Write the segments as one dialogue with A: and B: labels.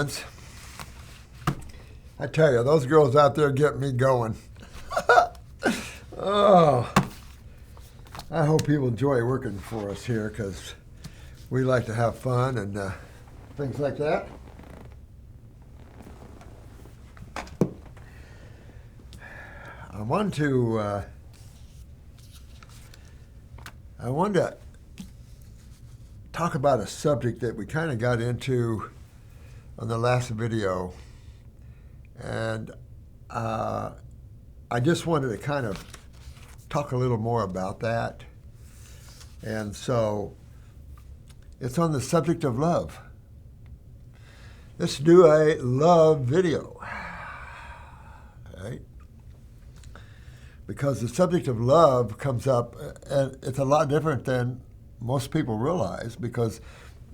A: ones. I tell you, those girls out there get me going. Oh, I hope people enjoy working for us here because we like to have fun and things like that. I wanted to talk about a subject that we kind of got into on the last video, and I just wanted to kind of talk a little more about that. And so it's on the subject of love. Let's do a love video, right? Because the subject of love comes up, and it's a lot different than most people realize, because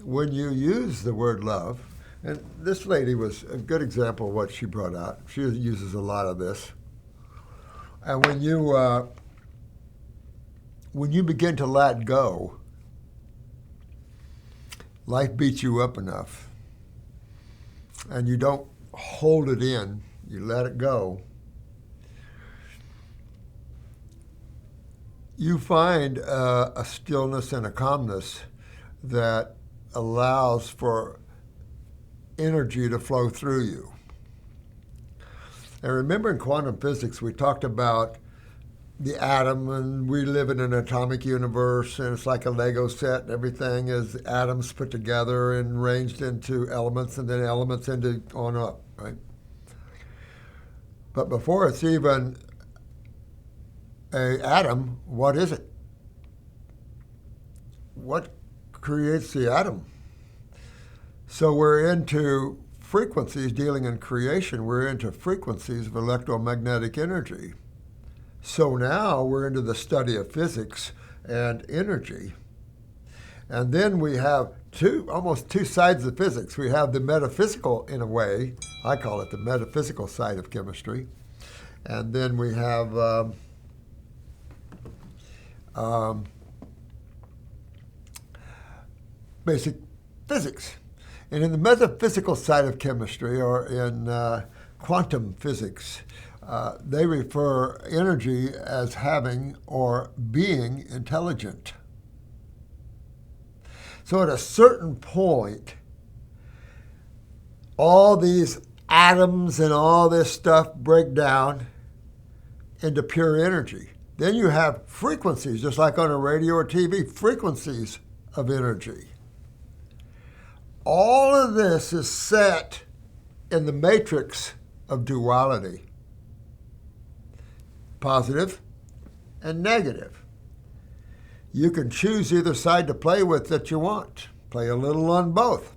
A: when you use the word love, and this lady was a good example of what she brought out. She uses a lot of this. And when you begin to let go, life beats you up enough, and you don't hold it in, you let it go, you find a stillness and a calmness that allows for energy to flow through you. And remember, in quantum physics, we talked about the atom, and we live in an atomic universe, and it's like a Lego set, and everything is atoms put together and arranged into elements, and then elements into on up, right? But before it's even an atom, what is it? What creates the atom? So we're into frequencies, dealing in creation, we're into frequencies of electromagnetic energy. So now we're into the study of physics and energy. And then we have almost two sides of physics. We have the metaphysical, in a way, I call it the metaphysical side of chemistry. And then we have basic physics. And in the metaphysical side of chemistry, or in quantum physics, they refer energy as having or being intelligent. So at a certain point, all these atoms and all this stuff break down into pure energy. Then you have frequencies, just like on a radio or TV, frequencies of energy. All of this is set in the matrix of duality, positive and negative. You can choose either side to play with that you want. Play a little on both.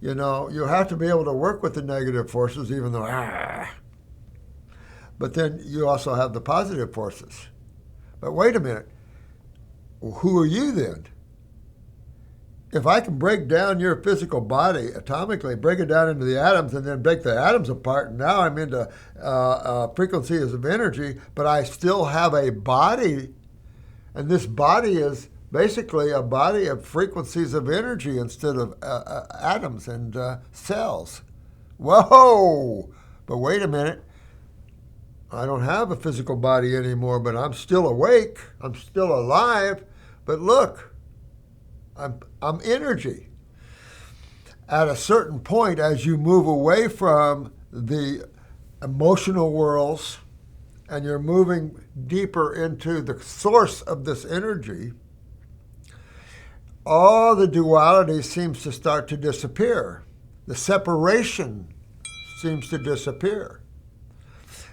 A: You know, you have to be able to work with the negative forces, even though, but then you also have the positive forces. But wait a minute, who are you then? If I can break down your physical body atomically, break it down into the atoms, and then break the atoms apart, and now I'm into frequencies of energy, but I still have a body, and this body is basically a body of frequencies of energy instead of atoms and cells. Whoa! But wait a minute. I don't have a physical body anymore, but I'm still awake. I'm still alive. But look, I'm energy. At a certain point, as you move away from the emotional worlds and you're moving deeper into the source of this energy, all the duality seems to start to disappear. The separation seems to disappear.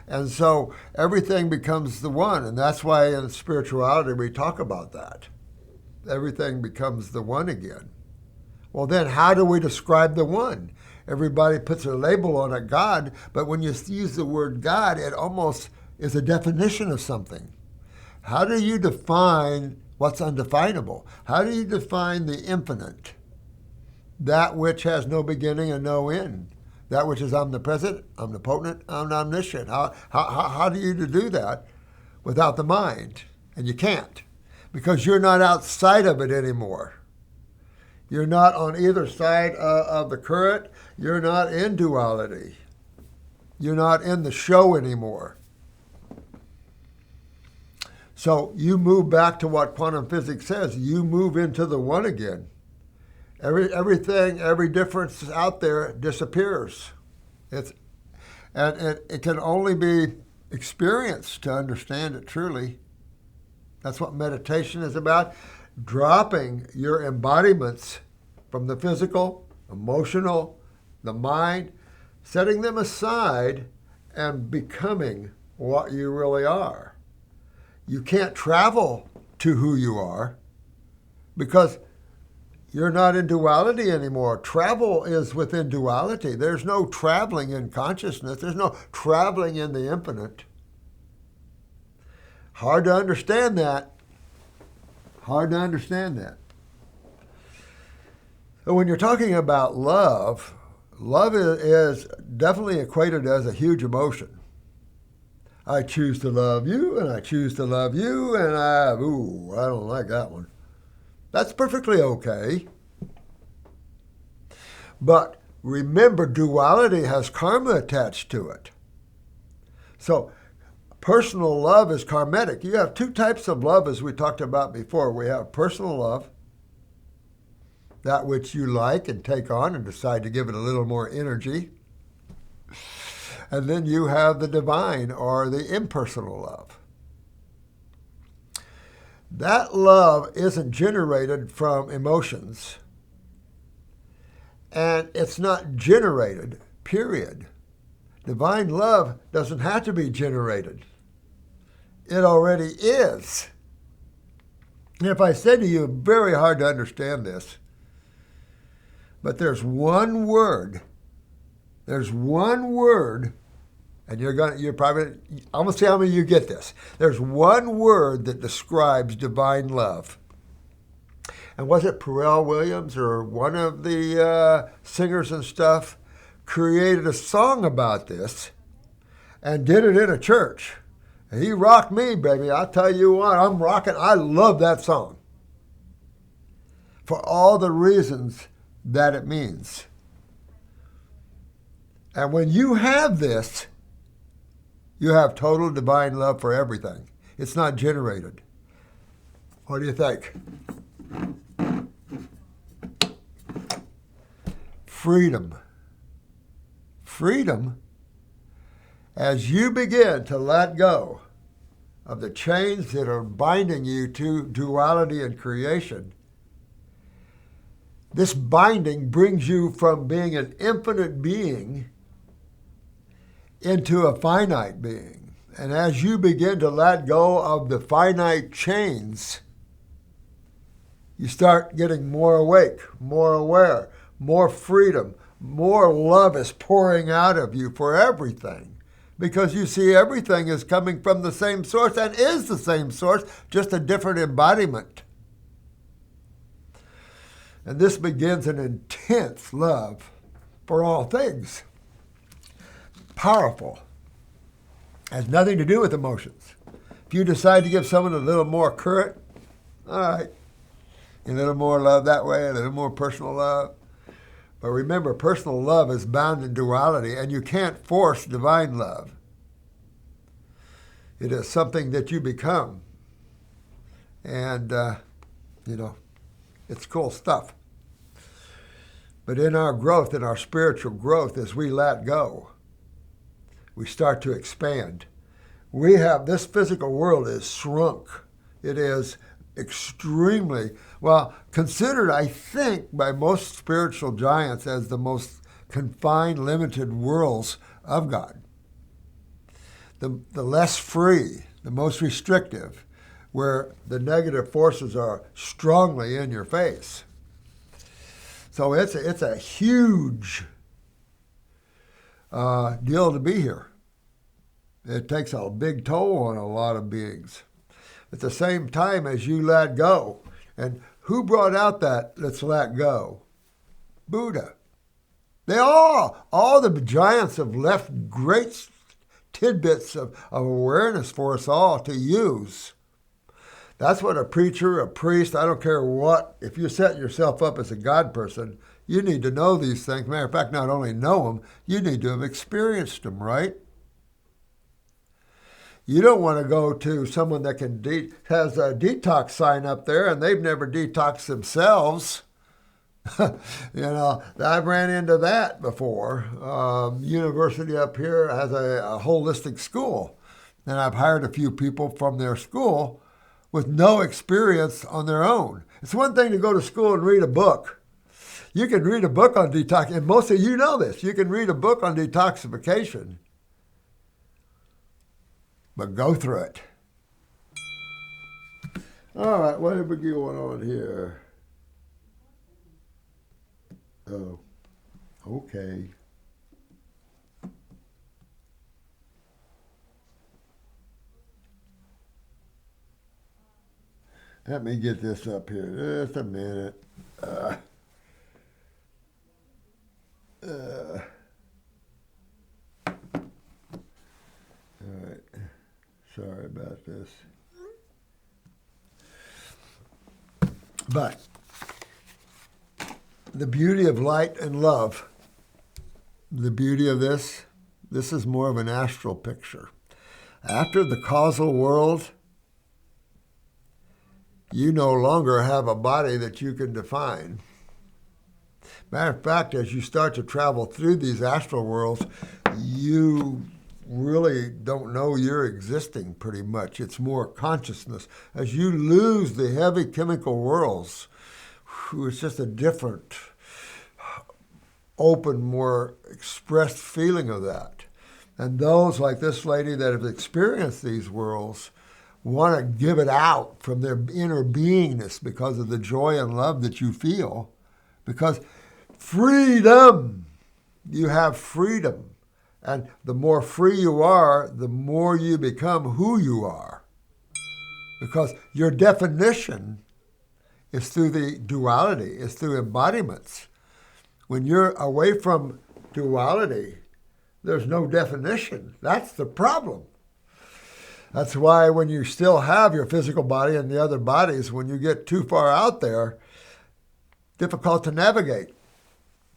A: And so everything becomes the one, and that's why in spirituality we talk about that. Everything becomes the one again. Well, then how do we describe the one? Everybody puts a label on it, God, but when you use the word God, it almost is a definition of something. How do you define what's undefinable? How do you define the infinite? That which has no beginning and no end. That which is omnipresent, omnipotent, and omniscient. How do you do that without the mind? And you can't, because you're not outside of it anymore. You're not on either side of the current. You're not in duality. You're not in the show anymore. So you move back to what quantum physics says. You move into the one again. Everything, every difference out there disappears. And it can only be experienced to understand it truly. That's what meditation is about. Dropping your embodiments from the physical, emotional, the mind, setting them aside and becoming what you really are. You can't travel to who you are because you're not in duality anymore. Travel is within duality. There's no traveling in consciousness. There's no traveling in the infinite. Hard to understand that. Hard to understand that. So when you're talking about love, love is definitely equated as a huge emotion. I choose to love you, and I choose to love you, and I don't like that one. That's perfectly okay. But remember, duality has karma attached to it. So personal love is karmatic. You have two types of love, as we talked about before. We have personal love, that which you like and take on and decide to give it a little more energy. And then you have the divine or the impersonal love. That love isn't generated from emotions. And it's not generated, period. Divine love doesn't have to be generated. It already is. And if I said to you, very hard to understand this, but there's one word, and you're probably, I'm going to see how many of you get this. There's one word that describes divine love. And was it Pharrell Williams or one of the singers and stuff created a song about this and did it in a church? And he rocked me, baby. I tell you what, I'm rocking. I love that song for all the reasons that it means. And when you have this, you have total divine love for everything. It's not generated. What do you think? Freedom. Freedom, as you begin to let go of the chains that are binding you to duality and creation, this binding brings you from being an infinite being into a finite being. And as you begin to let go of the finite chains, you start getting more awake, more aware, more freedom, more love is pouring out of you for everything. Because you see everything is coming from the same source and is the same source, just a different embodiment. And this begins an intense love for all things. Powerful. Has nothing to do with emotions. If you decide to give someone a little more current, all right, a little more love that way, a little more personal love. But remember, personal love is bound in duality, and you can't force divine love. It is something that you become. And, it's cool stuff. But in our growth, in our spiritual growth, as we let go, we start to expand. This physical world is shrunk. It is extremely, considered, I think, by most spiritual giants as the most confined, limited worlds of God. The less free, the most restrictive, where the negative forces are strongly in your face. So it's a huge deal to be here. It takes a big toll on a lot of beings. At the same time as you let go, and who brought out that let's let go? Buddha. They all the giants have left great tidbits of awareness for us all to use. That's what a preacher, a priest, I don't care what, if you set yourself up as a God person, you need to know these things. Matter of fact, not only know them, you need to have experienced them, right? You don't want to go to someone that has a detox sign up there and they've never detoxed themselves. I've ran into that before. University up here has a holistic school, and I've hired a few people from their school with no experience on their own. It's one thing to go to school and read a book. You can read a book on detox, and most of you know this. You can read a book on detoxification, but go through it. All right, what have we going on here? Oh, okay. Let me get this up here. Just a minute. All right. Sorry about this. But the beauty of light and love, the beauty of this is more of an astral picture. After the causal world, you no longer have a body that you can define. Matter of fact, as you start to travel through these astral worlds, you really don't know you're existing pretty much. It's more consciousness. As you lose the heavy chemical worlds, it's just a different, open, more expressed feeling of that. And those like this lady that have experienced these worlds want to give it out from their inner beingness because of the joy and love that you feel. Because freedom, you have freedom. And the more free you are, the more you become who you are. Because your definition is through the duality, it's through embodiments. When you're away from duality, there's no definition. That's the problem. That's why when you still have your physical body and the other bodies, when you get too far out there, difficult to navigate.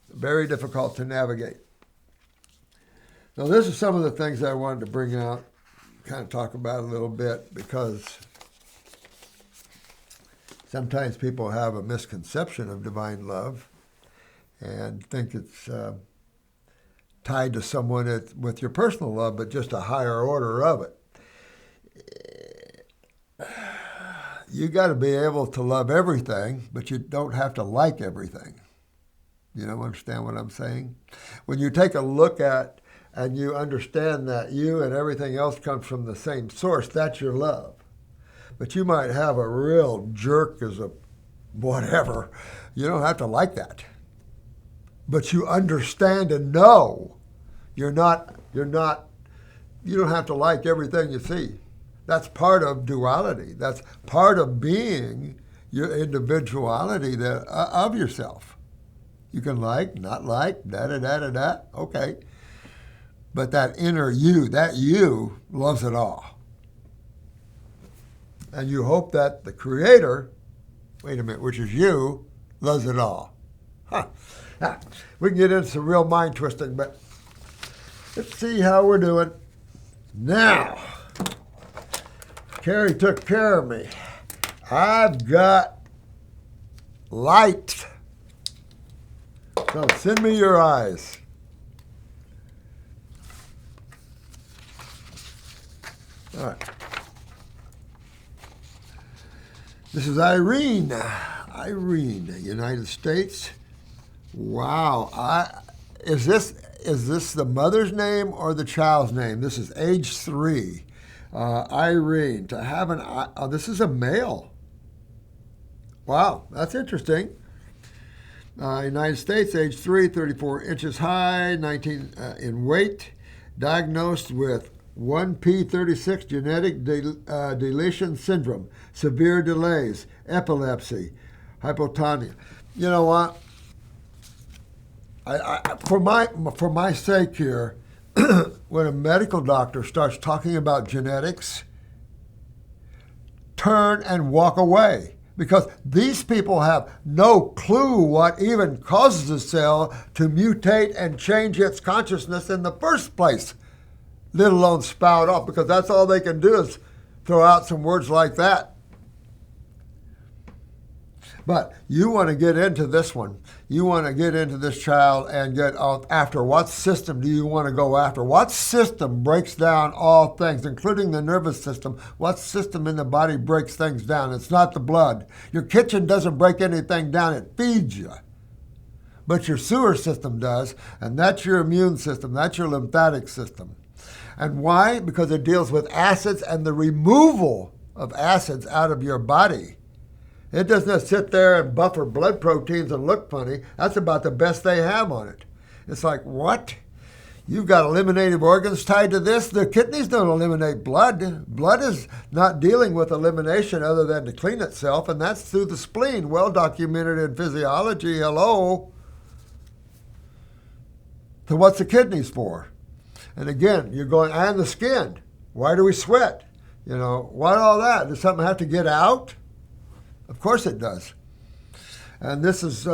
A: Very difficult to navigate. Now, this is some of the things I wanted to bring out, kind of talk about a little bit, because sometimes people have a misconception of divine love and think it's tied to someone with your personal love, but just a higher order of it. You got to be able to love everything, but you don't have to like everything. You don't understand what I'm saying? When you take a look at and you understand that you and everything else comes from the same source, that's your love. But you might have a real jerk as a whatever. You don't have to like that. But you understand and know you don't have to like everything you see. That's part of duality. That's part of being your individuality of yourself. You can like, not like, da-da-da-da-da, okay. But that inner you, that you loves it all. And you hope that the Creator, wait a minute, which is you, loves it all. Huh. We can get into some real mind twisting, but let's see how we're doing. Now, Carrie took care of me. I've got light. So send me your eyes. All right. This is Irene. Irene, United States. Wow. Is this the mother's name or the child's name? This is age 3. Irene. To have this is a male. Wow, that's interesting. United States, age 3, 34 inches high, 19 in weight, diagnosed with 1p36 genetic deletion syndrome, severe delays, epilepsy, hypotonia. You know what? For my sake here, when a medical doctor starts talking about genetics, turn and walk away, because these people have no clue what even causes the cell to mutate and change its consciousness in the first place, let alone spout off, because that's all they can do is throw out some words like that. But you want to get into this one. You want to get into this child and get after what system do you want to go after? What system breaks down all things, including the nervous system? What system in the body breaks things down? It's not the blood. Your kitchen doesn't break anything down. It feeds you. But your sewer system does, and that's your immune system. That's your lymphatic system. And why? Because it deals with acids and the removal of acids out of your body. It doesn't sit there and buffer blood proteins and look funny. That's about the best they have on it. It's like, what? You've got eliminated organs tied to this? The kidneys don't eliminate blood. Blood is not dealing with elimination other than to clean itself, and that's through the spleen, well documented in physiology. Hello? So what's the kidneys for? And again, you're going, and the skin. Why do we sweat? You know, why all that? Does something have to get out? Of course it does. And this is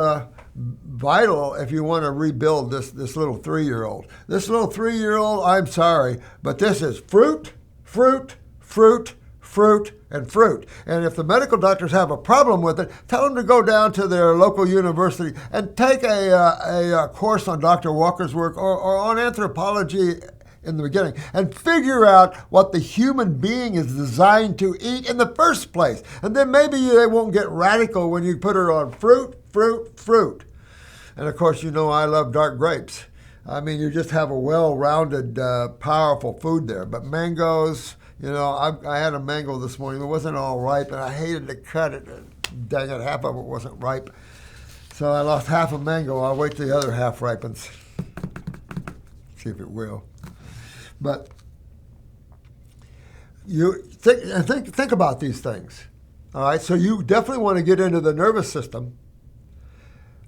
A: vital if you want to rebuild this little 3-year-old. This little 3-year-old, I'm sorry, but this is fruit, fruit, fruit, fruit, and fruit. And if the medical doctors have a problem with it, tell them to go down to their local university and take a course on Dr. Walker's work or on anthropology in the beginning, and figure out what the human being is designed to eat in the first place. And then maybe they won't get radical when you put her on fruit, fruit, fruit. And of course, you know I love dark grapes. I mean, you just have a well-rounded, powerful food there. But mangoes, you know, I had a mango this morning. It wasn't all ripe, and I hated to cut it. Dang it, half of it wasn't ripe. So I lost half a mango. I'll wait till the other half ripens. See if it will. But you think about these things, all right? So you definitely want to get into the nervous system.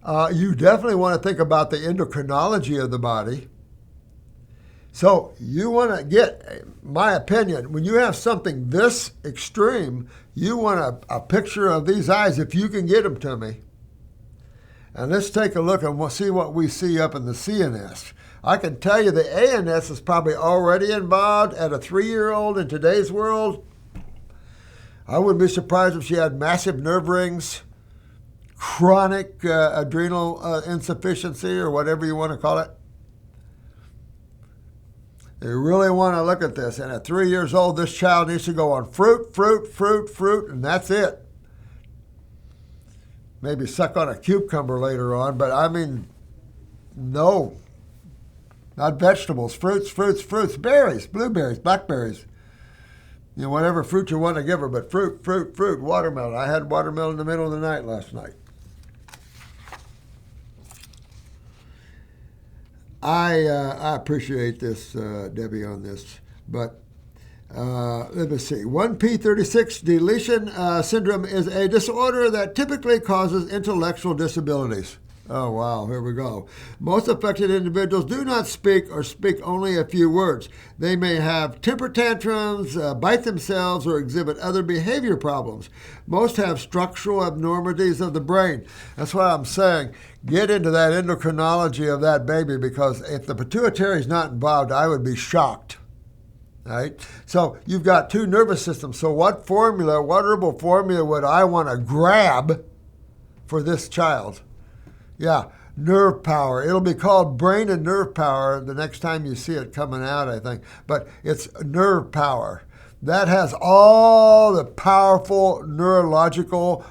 A: You definitely want to think about the endocrinology of the body. So you want to get, my opinion, when you have something this extreme, you want a picture of these eyes, if you can get them to me. And let's take a look and we'll see what we see up in the CNS. I can tell you the ANS is probably already involved at a 3-year-old in today's world. I wouldn't be surprised if she had massive nerve rings, chronic adrenal insufficiency, or whatever you want to call it. You really want to look at this. And at 3 years old, this child needs to go on fruit, fruit, fruit, fruit, and that's it. Maybe suck on a cucumber later on, but I mean, no. Not vegetables, fruits, fruits, fruits, berries, blueberries, blackberries. You know, whatever fruit you want to give her, but fruit, fruit, fruit, watermelon. I had watermelon in the middle of the night last night. I appreciate this, Debbie, on this, but let me see. 1p36 deletion syndrome is a disorder that typically causes intellectual disabilities. Oh, wow, here we go. Most affected individuals do not speak or speak only a few words. They may have temper tantrums, bite themselves, or exhibit other behavior problems. Most have structural abnormalities of the brain. That's what I'm saying. Get into that endocrinology of that baby, because if the pituitary is not involved, I would be shocked. Right? So you've got 2 nervous systems. So what herbal formula would I want to grab for this child? Yeah, nerve power. It'll be called brain and nerve power the next time you see it coming out, I think. But it's nerve power. That has all the powerful neurological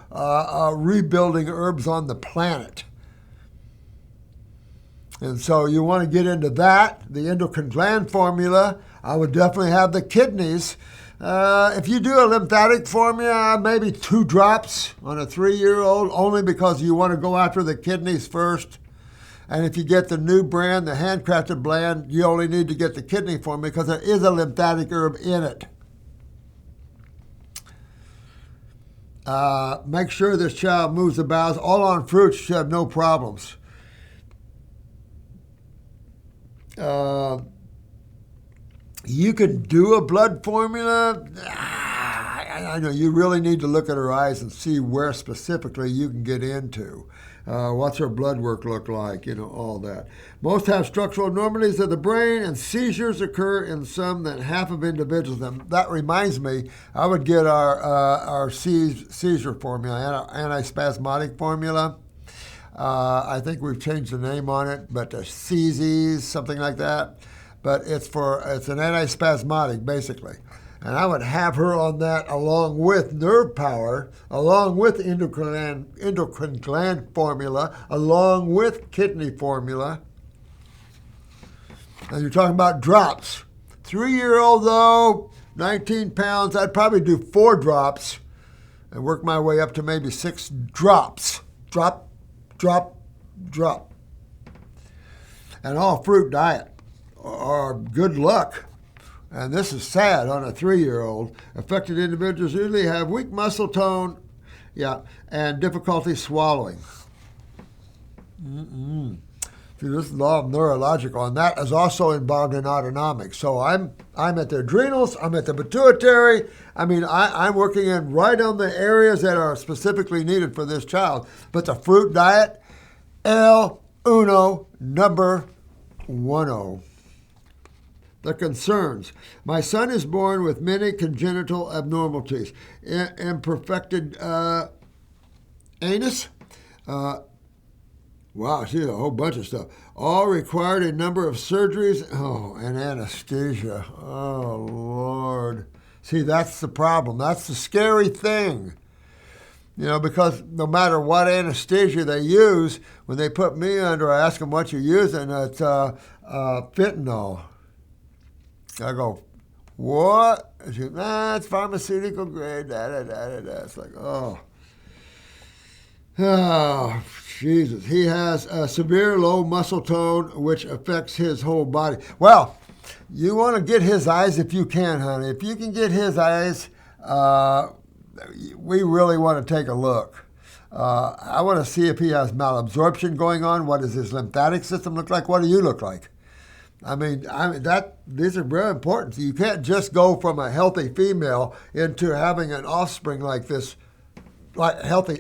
A: rebuilding herbs on the planet. And so you want to get into that, the endocrine gland formula. I would definitely have the kidneys. If you do a lymphatic formula, maybe 2 drops on a 3-year-old, only because you want to go after the kidneys first. And if you get the new brand, the handcrafted blend, you only need to get the kidney formula because there is a lymphatic herb in it. Make sure this child moves the bowels. All on fruits should have no problems. You can do a blood formula. I know you really need to look at her eyes and see where specifically you can get into. What's her blood work look like? All that. Most have structural abnormalities of the brain, and seizures occur in some than half of individuals. And that reminds me, I would get our seizure formula, antispasmodic formula. I think we've changed the name on it, but Seizures, something like that. But it's an antispasmodic, basically. And I would have her on that along with nerve power, along with endocrine gland formula, along with kidney formula. And you're talking about drops. 3-year-old, though, 19 pounds, I'd probably do 4 drops and work my way up to maybe 6 drops. Drop, drop, drop. And all fruit diet, or good luck. And this is sad on a 3-year-old. Affected individuals usually have weak muscle tone, and difficulty swallowing. See, this is law of neurological, and that is also involved in autonomic. So I'm at the adrenals, I'm at the pituitary. I'm working in right on the areas that are specifically needed for this child. But the fruit diet, el uno, number 10. The concerns. My son is born with many congenital abnormalities. Imperfected anus. Wow, see, a whole bunch of stuff. All required a number of surgeries. Oh, and anesthesia. Oh, Lord. See, that's the problem. That's the scary thing. Because no matter what anesthesia they use, when they put me under, I ask them what you're using. It's fentanyl. I go, what? She goes, it's pharmaceutical grade, da-da-da-da-da. It's like, oh, Jesus. He has a severe low muscle tone, which affects his whole body. Well, you want to get his eyes if you can, honey. If you can get his eyes, we really want to take a look. I want to see if he has malabsorption going on. What does his lymphatic system look like? What do you look like? These are very important. So you can't just go from a healthy female into having an offspring like this, like healthy,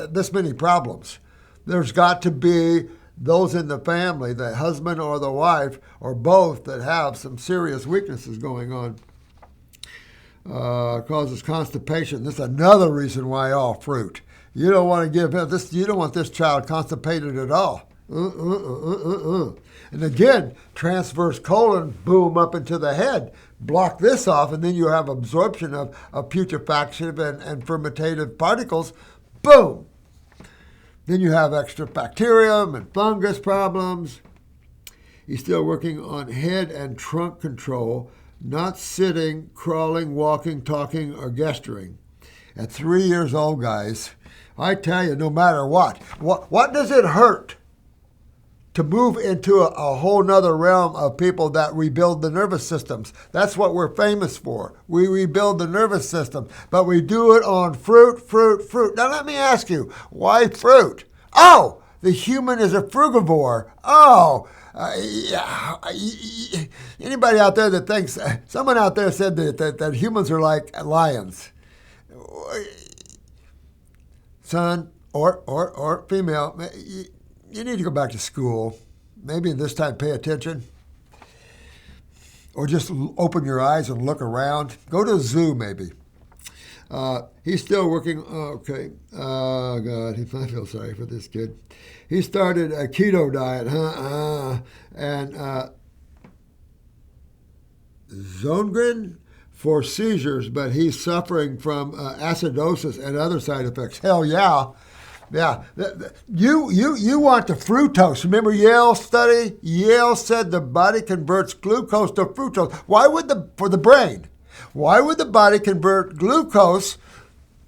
A: this many problems. There's got to be those in the family, the husband or the wife or both, that have some serious weaknesses going on. Causes constipation. This is another reason why all fruit. You don't want to give him this. You don't want this child constipated at all. And again, transverse colon, boom, up into the head. Block this off, and then you have absorption of putrefaction and fermentative particles. Boom. Then you have extra bacterium and fungus problems. He's still working on head and trunk control, not sitting, crawling, walking, talking, or gesturing. At 3 years old, guys, I tell you, no matter what does it hurt to move into a whole nother realm of people that rebuild the nervous systems? That's what we're famous for. We rebuild the nervous system, but we do it on fruit. Now let me ask you, why fruit? Oh, the human is a frugivore. Oh, anybody out there that thinks, someone out there said that humans are like lions. Son or female, you need to go back to school. Maybe this time pay attention. Or just open your eyes and look around. Go to a zoo, maybe. He's still working. Okay. Oh, God. I feel sorry for this kid. He started a keto diet, and Zongren for seizures, but he's suffering from acidosis and other side effects. Hell yeah. Yeah, you want the fructose. Remember Yale's study? Yale said the body converts glucose to fructose. For the brain, why would the body convert glucose,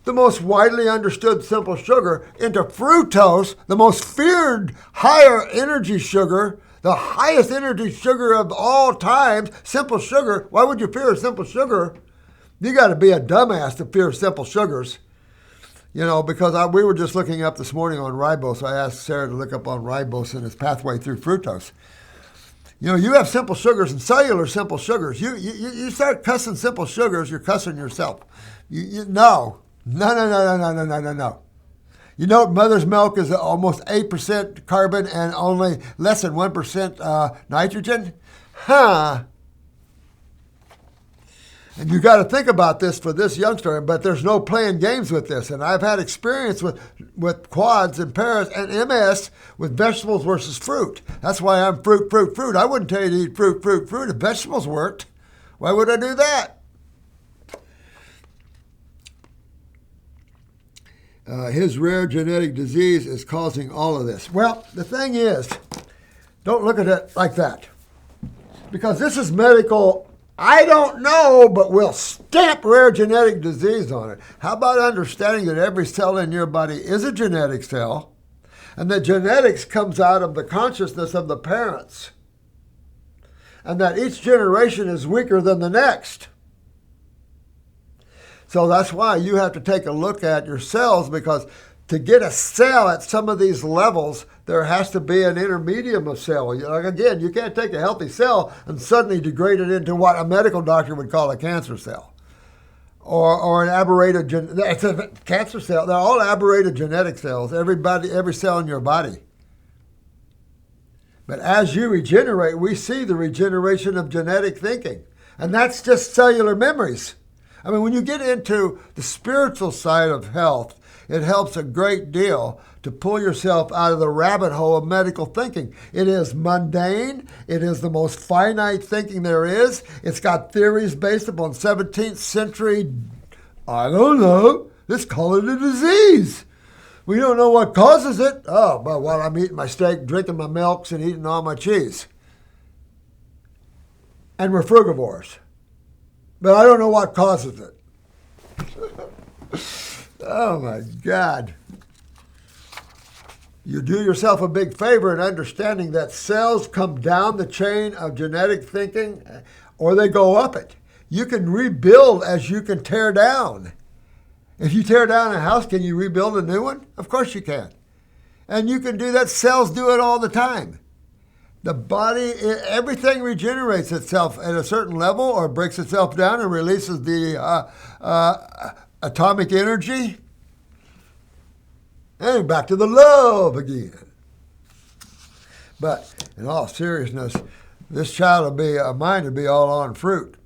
A: the most widely understood simple sugar, into fructose, the most feared higher energy sugar, the highest energy sugar of all times, simple sugar? Why would you fear simple sugar? You got to be a dumbass to fear simple sugars. Because we were just looking up this morning on ribose. I asked Sarah to look up on ribose and its pathway through fructose. You have simple sugars and cellular simple sugars. You start cussing simple sugars, you're cussing yourself. No. No. You know, mother's milk is almost 8% carbon and only less than 1% nitrogen? Huh. And you got to think about this for this youngster, but there's no playing games with this. And I've had experience with quads and paras and MS with vegetables versus fruit. That's why I'm fruit. I wouldn't tell you to eat fruit if vegetables worked. Why would I do that? His rare genetic disease is causing all of this. Well, the thing is, don't look at it like that. Because this is medical, I don't know, but we'll stamp rare genetic disease on it. How about understanding that every cell in your body is a genetic cell, and that genetics comes out of the consciousness of the parents, and that each generation is weaker than the next. So that's why you have to take a look at your cells, because to get a cell at some of these levels, there has to be an intermedium of cell. Like again, you can't take a healthy cell and suddenly degrade it into what a medical doctor would call a cancer cell. Or an aberrated, it's a cancer cell. They're all aberrated genetic cells, every cell in your body. But as you regenerate, we see the regeneration of genetic thinking. And that's just cellular memories. I mean, when you get into the spiritual side of health, it helps a great deal to pull yourself out of the rabbit hole of medical thinking. It is mundane. It is the most finite thinking there is. It's got theories based upon 17th century, I don't know, let's call it a disease. We don't know what causes it. Oh, but while I'm eating my steak, drinking my milks, and eating all my cheese. And we're frugivores. But I don't know what causes it. Oh, my God. You do yourself a big favor in understanding that cells come down the chain of genetic thinking or they go up it. You can rebuild as you can tear down. If you tear down a house, can you rebuild a new one? Of course you can. And you can do that. Cells do it all the time. The body, everything regenerates itself at a certain level or breaks itself down and releases the atomic energy. And back to the love again. But in all seriousness, this child of mine would be all on fruit.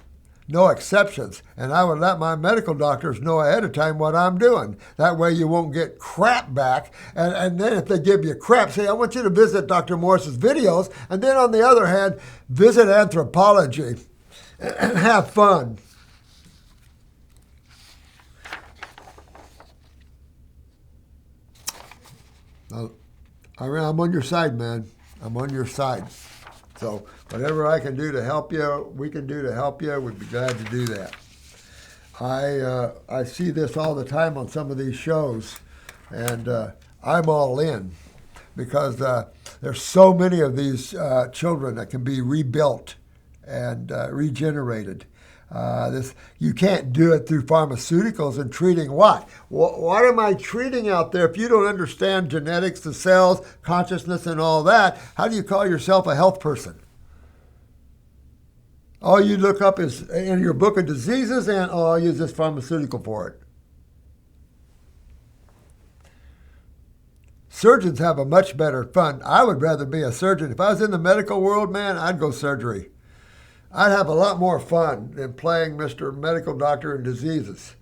A: No exceptions. And I would let my medical doctors know ahead of time what I'm doing. That way you won't get crap back. And then if they give you crap, say, I want you to visit Dr. Morse's videos. And then on the other hand, visit anthropology and have fun. I'm on your side, man. I'm on your side. So whatever I can do to help you, we can do to help you, we'd be glad to do that. I see this all the time on some of these shows, and I'm all in because there's so many of these children that can be rebuilt and regenerated. You can't do it through pharmaceuticals and treating what? What am I treating out there? If you don't understand genetics, the cells, consciousness, and all that, how do you call yourself a health person? All you look up is in your book of diseases, and I'll use this pharmaceutical for it. Surgeons have a much better fun. I would rather be a surgeon. If I was in the medical world, man, I'd go surgery. I'd have a lot more fun than playing Mr. Medical Doctor in diseases,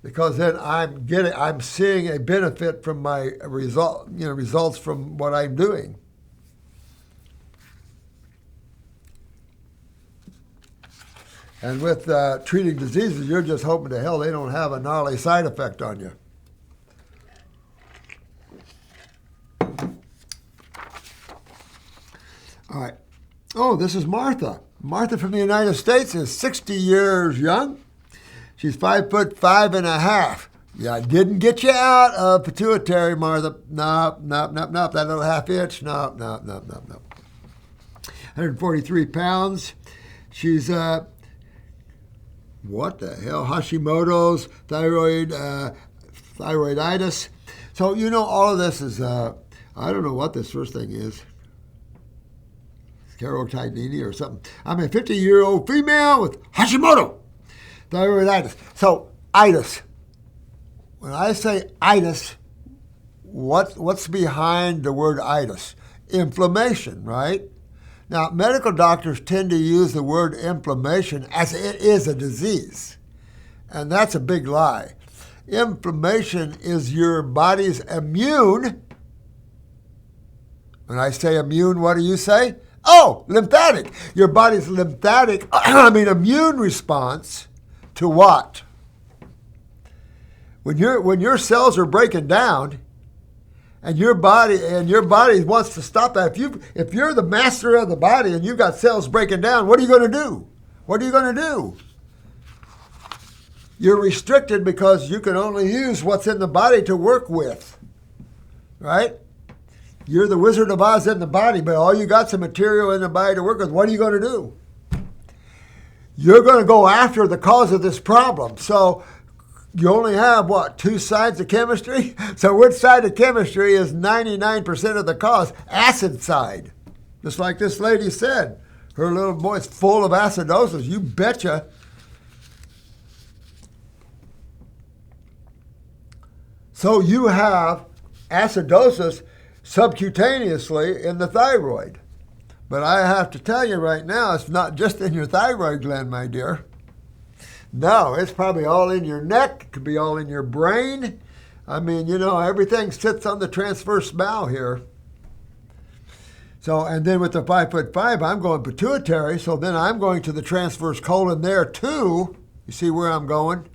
A: because then I'm seeing a benefit from my results from what I'm doing. And with treating diseases, you're just hoping to hell they don't have a gnarly side effect on you. All right. Oh, this is Martha. Martha from the United States is 60 years young. She's 5'5.5". Yeah, I didn't get you out of pituitary, Martha. Nope. That little half inch. Nope. 143 pounds. She's, what the hell? Hashimoto's, thyroiditis. So, all of this is, I don't know what this first thing is. Carotidynia or something. I'm a 50-year-old female with Hashimoto. Thyroiditis. So, itis. When I say itis, what's behind the word itis? Inflammation, right? Now, medical doctors tend to use the word inflammation as it is a disease. And that's a big lie. Inflammation is your body's immune. When I say immune, what do you say? Oh, lymphatic. Your body's immune response to what? When your cells are breaking down, and your body wants to stop that. If you're the master of the body and you've got cells breaking down, what are you going to do? What are you going to do? You're restricted because you can only use what's in the body to work with, right? You're the Wizard of Oz in the body, but all you got's some material in the body to work with. What are you going to do? You're going to go after the cause of this problem. So you only have, two sides of chemistry? So which side of chemistry is 99% of the cause? Acid side. Just like this lady said. Her little boy's full of acidosis. You betcha. So you have acidosis subcutaneously in the thyroid. But I have to tell you right now, it's not just in your thyroid gland, my dear. No, it's probably all in your neck. It could be all in your brain. I mean, everything sits on the transverse bow here. So, and then with the 5'5", I'm going pituitary, so then I'm going to the transverse colon there too. You see where I'm going?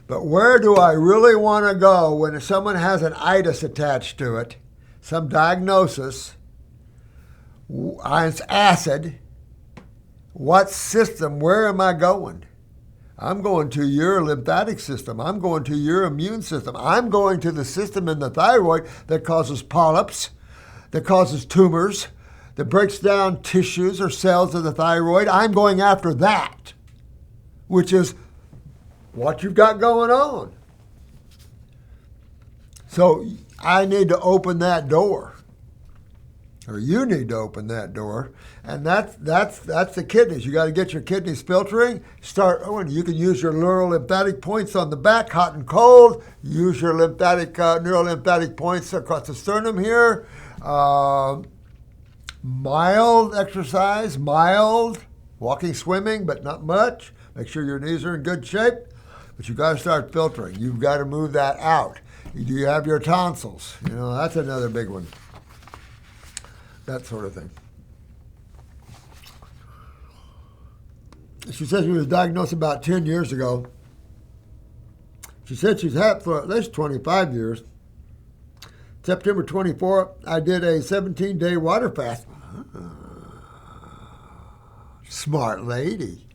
A: But where do I really want to go when someone has an itis attached to it, some diagnosis, it's acid, what system, where am I going? I'm going to your lymphatic system. I'm going to your immune system. I'm going to the system in the thyroid that causes polyps, that causes tumors, that breaks down tissues or cells of the thyroid. I'm going after that, which is what you've got going on. So I need to open that door. Or you need to open that door, and that's the kidneys. You got to get your kidneys filtering. You can use your neurolymphatic points on the back, hot and cold. Use your neurolymphatic points across the sternum here. Mild exercise, walking, swimming, but not much. Make sure your knees are in good shape. But you got to start filtering. You've got to move that out. Do you have your tonsils? That's another big one. That sort of thing. She said she was diagnosed about 10 years ago. She said she's had it for at least 25 years. September 24, I did a 17-day water fast. Smart lady.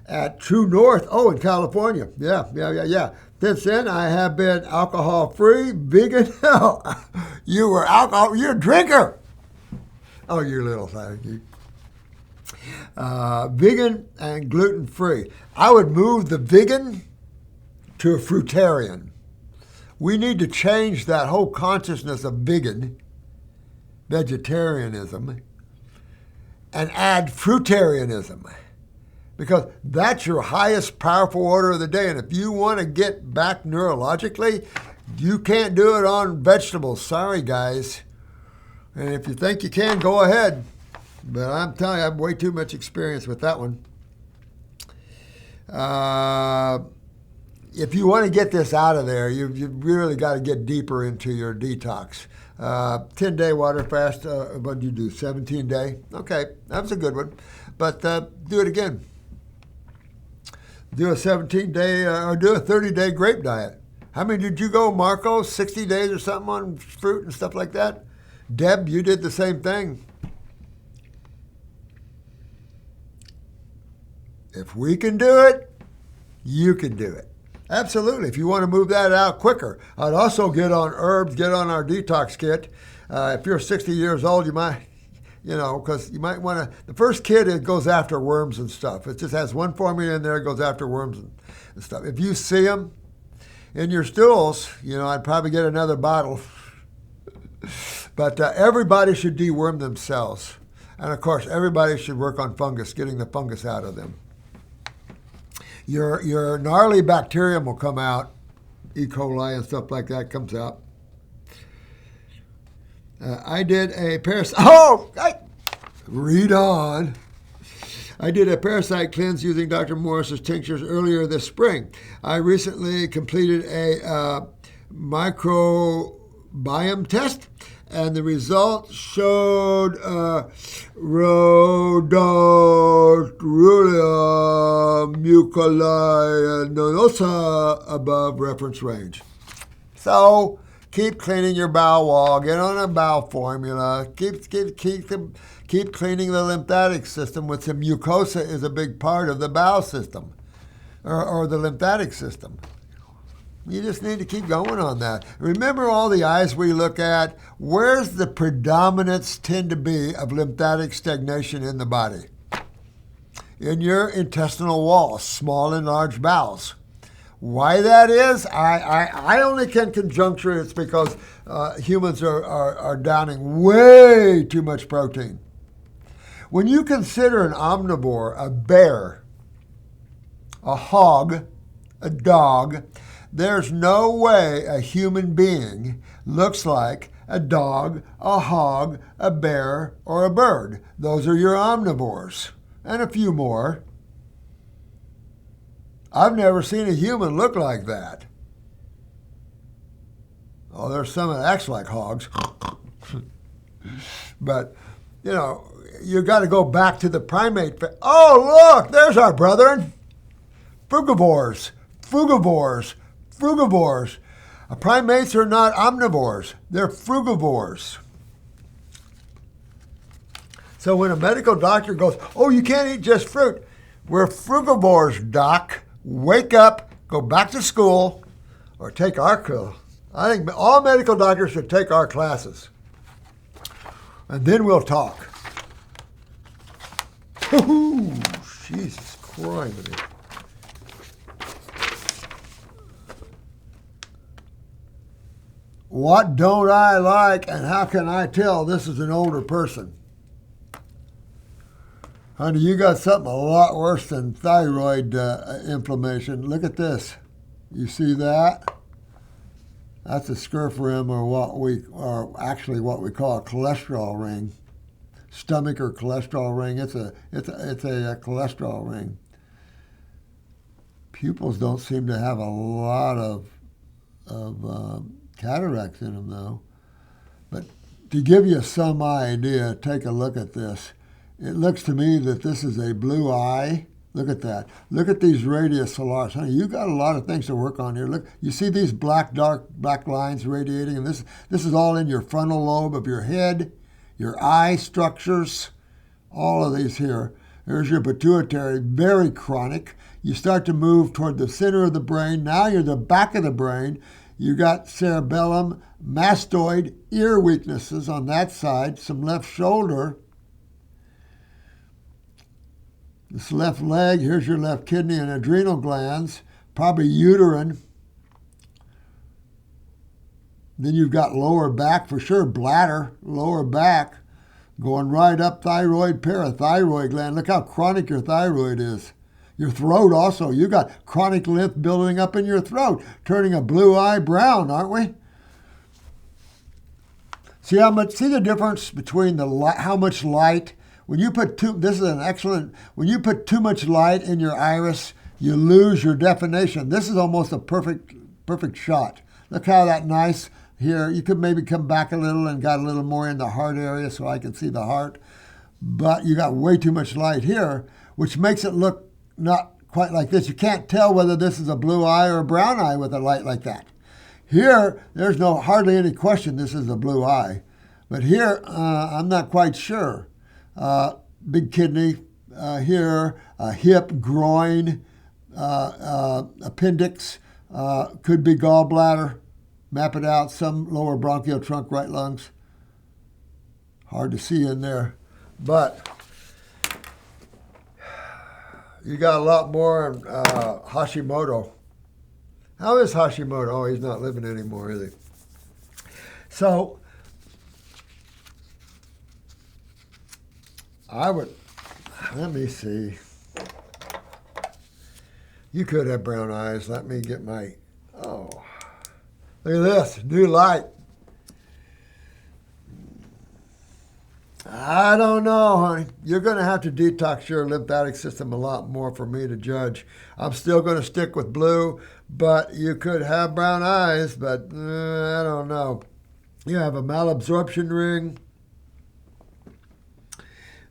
A: At True North, in California. Yeah. Since then, I have been alcohol-free, vegan. You're a drinker. Oh, you little thing. Vegan and gluten-free. I would move the vegan to a fruitarian. We need to change that whole consciousness of vegetarianism, and add fruitarianism. Because that's your highest powerful order of the day. And if you want to get back neurologically, you can't do it on vegetables. Sorry, guys. And if you think you can, go ahead. But I'm telling you, I have way too much experience with that one. If you want to get this out of there, you've really got to get deeper into your detox. 10-day water fast, what did you do, 17-day? Okay, that was a good one. But do it again. Do a 17-day or do a 30-day grape diet. How many did you go, Marco? 60 days or something on fruit and stuff like that? Deb, you did the same thing. If we can do it, you can do it. Absolutely. If you want to move that out quicker. I'd also get on herbs, get on our detox kit. If you're 60 years old, you might, because you might want to, the first kit, it goes after worms and stuff. It just has one formula in there, it goes after worms and stuff. If you see them in your stools, I'd probably get another bottle. But everybody should deworm themselves. And of course, everybody should work on fungus, getting the fungus out of them. Your gnarly bacterium will come out. E. coli and stuff like that comes out. I did a parasite. Read on. I did a parasite cleanse using Dr. Morse's tinctures earlier this spring. I recently completed a microbiome test, and the results showed Rhodotorula mucoli nodosa above reference range. So keep cleaning your bowel wall. Get on a bowel formula. Keep cleaning the lymphatic system, which the mucosa is a big part of the bowel system or the lymphatic system. You just need to keep going on that. Remember all the eyes we look at? Where's the predominance tend to be of lymphatic stagnation in the body? In your intestinal walls, small and large bowels. Why that is, I only can conjecture it's because humans are downing way too much protein. When you consider an omnivore, a bear, a hog, a dog, there's no way a human being looks like a dog, a hog, a bear, or a bird. Those are your omnivores, and a few more. I've never seen a human look like that. Oh, there's some that acts like hogs. But, you know, you got to go back to the primate. Oh, look, there's our brethren. Frugivores. Primates are not omnivores. They're frugivores. So when a medical doctor goes, oh, you can't eat just fruit. We're frugivores, doc. Wake up, go back to school, or take our class. I think all medical doctors should take our classes. And then we'll talk. Ooh, Jesus Christ. What don't I like, and how can I tell this is an older person? Honey, you got something a lot worse than thyroid inflammation. Look at this. You see that? That's a scurf rim, or what we call a cholesterol ring, stomach or cholesterol ring. It's a cholesterol ring. Pupils don't seem to have a lot of cataracts in them, though. But to give you some idea, take a look at this. It looks to me that this is a blue eye. Look at that. Look at these radius solaris. Honey, you got a lot of things to work on here. Look, you see these dark black lines radiating, and this is all in your frontal lobe of your head, your eye structures, all of these here. There's your pituitary, very chronic. You start to move toward the center of the brain. Now you're the back of the brain. You got cerebellum, mastoid, ear weaknesses on that side, some left shoulder. This left leg, here's your left kidney and adrenal glands, probably uterine. Then you've got lower back for sure, bladder, lower back, going right up thyroid, parathyroid gland. Look how chronic your thyroid is. Your throat also, you got chronic lymph building up in your throat, turning a blue eye brown, aren't we? See the difference between how much light. When you put when you put too much light in your iris, you lose your definition. This is almost a perfect shot. Look how that nice here. You could maybe come back a little and got a little more in the heart area so I can see the heart. But you got way too much light here, which makes it look not quite like this. You can't tell whether this is a blue eye or a brown eye with a light like that. Here, there's hardly any question this is a blue eye. But here, I'm not quite sure. Big kidney here, hip, groin, appendix, could be gallbladder. Map it out, some lower bronchial trunk, right lungs. Hard to see in there. But you got a lot more Hashimoto. How is Hashimoto? Oh, he's not living anymore, is he? So let me see. You could have brown eyes. Let me get my, oh, look at this, new light. I don't know, honey. You're going to have to detox your lymphatic system a lot more for me to judge. I'm still going to stick with blue, but you could have brown eyes, but I don't know. You have a malabsorption ring,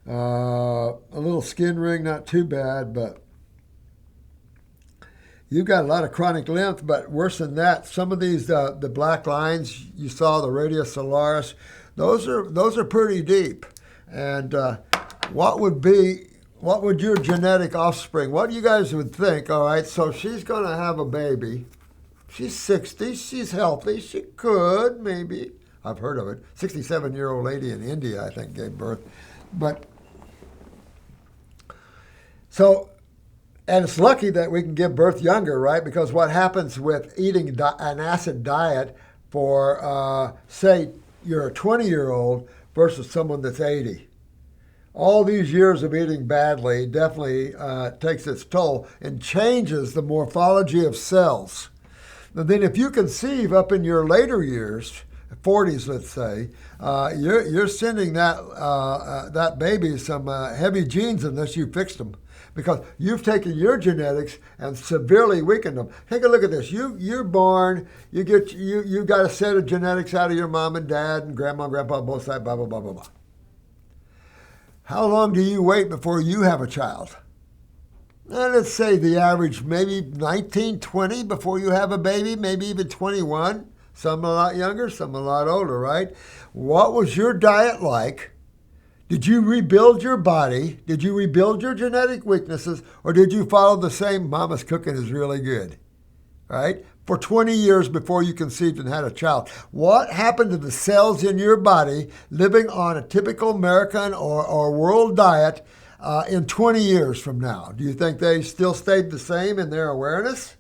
A: a little skin ring, not too bad, but you've got a lot of chronic lymph, but worse than that, some of these, the black lines, you saw the radius solaris, those are pretty deep. And what would your genetic offspring, what you guys would think, all right, so she's going to have a baby. She's 60, she's healthy, she could, maybe. I've heard of it. 67-year-old lady in India, I think, gave birth. But, so, and it's lucky that we can give birth younger, right? Because what happens with eating an acid diet for, say, you're a 20-year-old versus someone that's 80. All these years of eating badly definitely takes its toll and changes the morphology of cells. And then if you conceive up in your later years, 40s let's say, you're sending that baby some heavy genes unless you fixed them. Because you've taken your genetics and severely weakened them. Take a look at this. You're born. You got a set of genetics out of your mom and dad and grandma and grandpa both sides. Blah blah blah blah blah. How long do you wait before you have a child? Let's say the average maybe 19, 20 before you have a baby. Maybe even 21. Some a lot younger, some a lot older. Right? What was your diet like? Did you rebuild your body? Did you rebuild your genetic weaknesses? Or did you follow the same mama's cooking is really good? Right? For 20 years before you conceived and had a child. What happened to the cells in your body living on a typical American or world diet in 20 years from now? Do you think they still stayed the same in their awareness?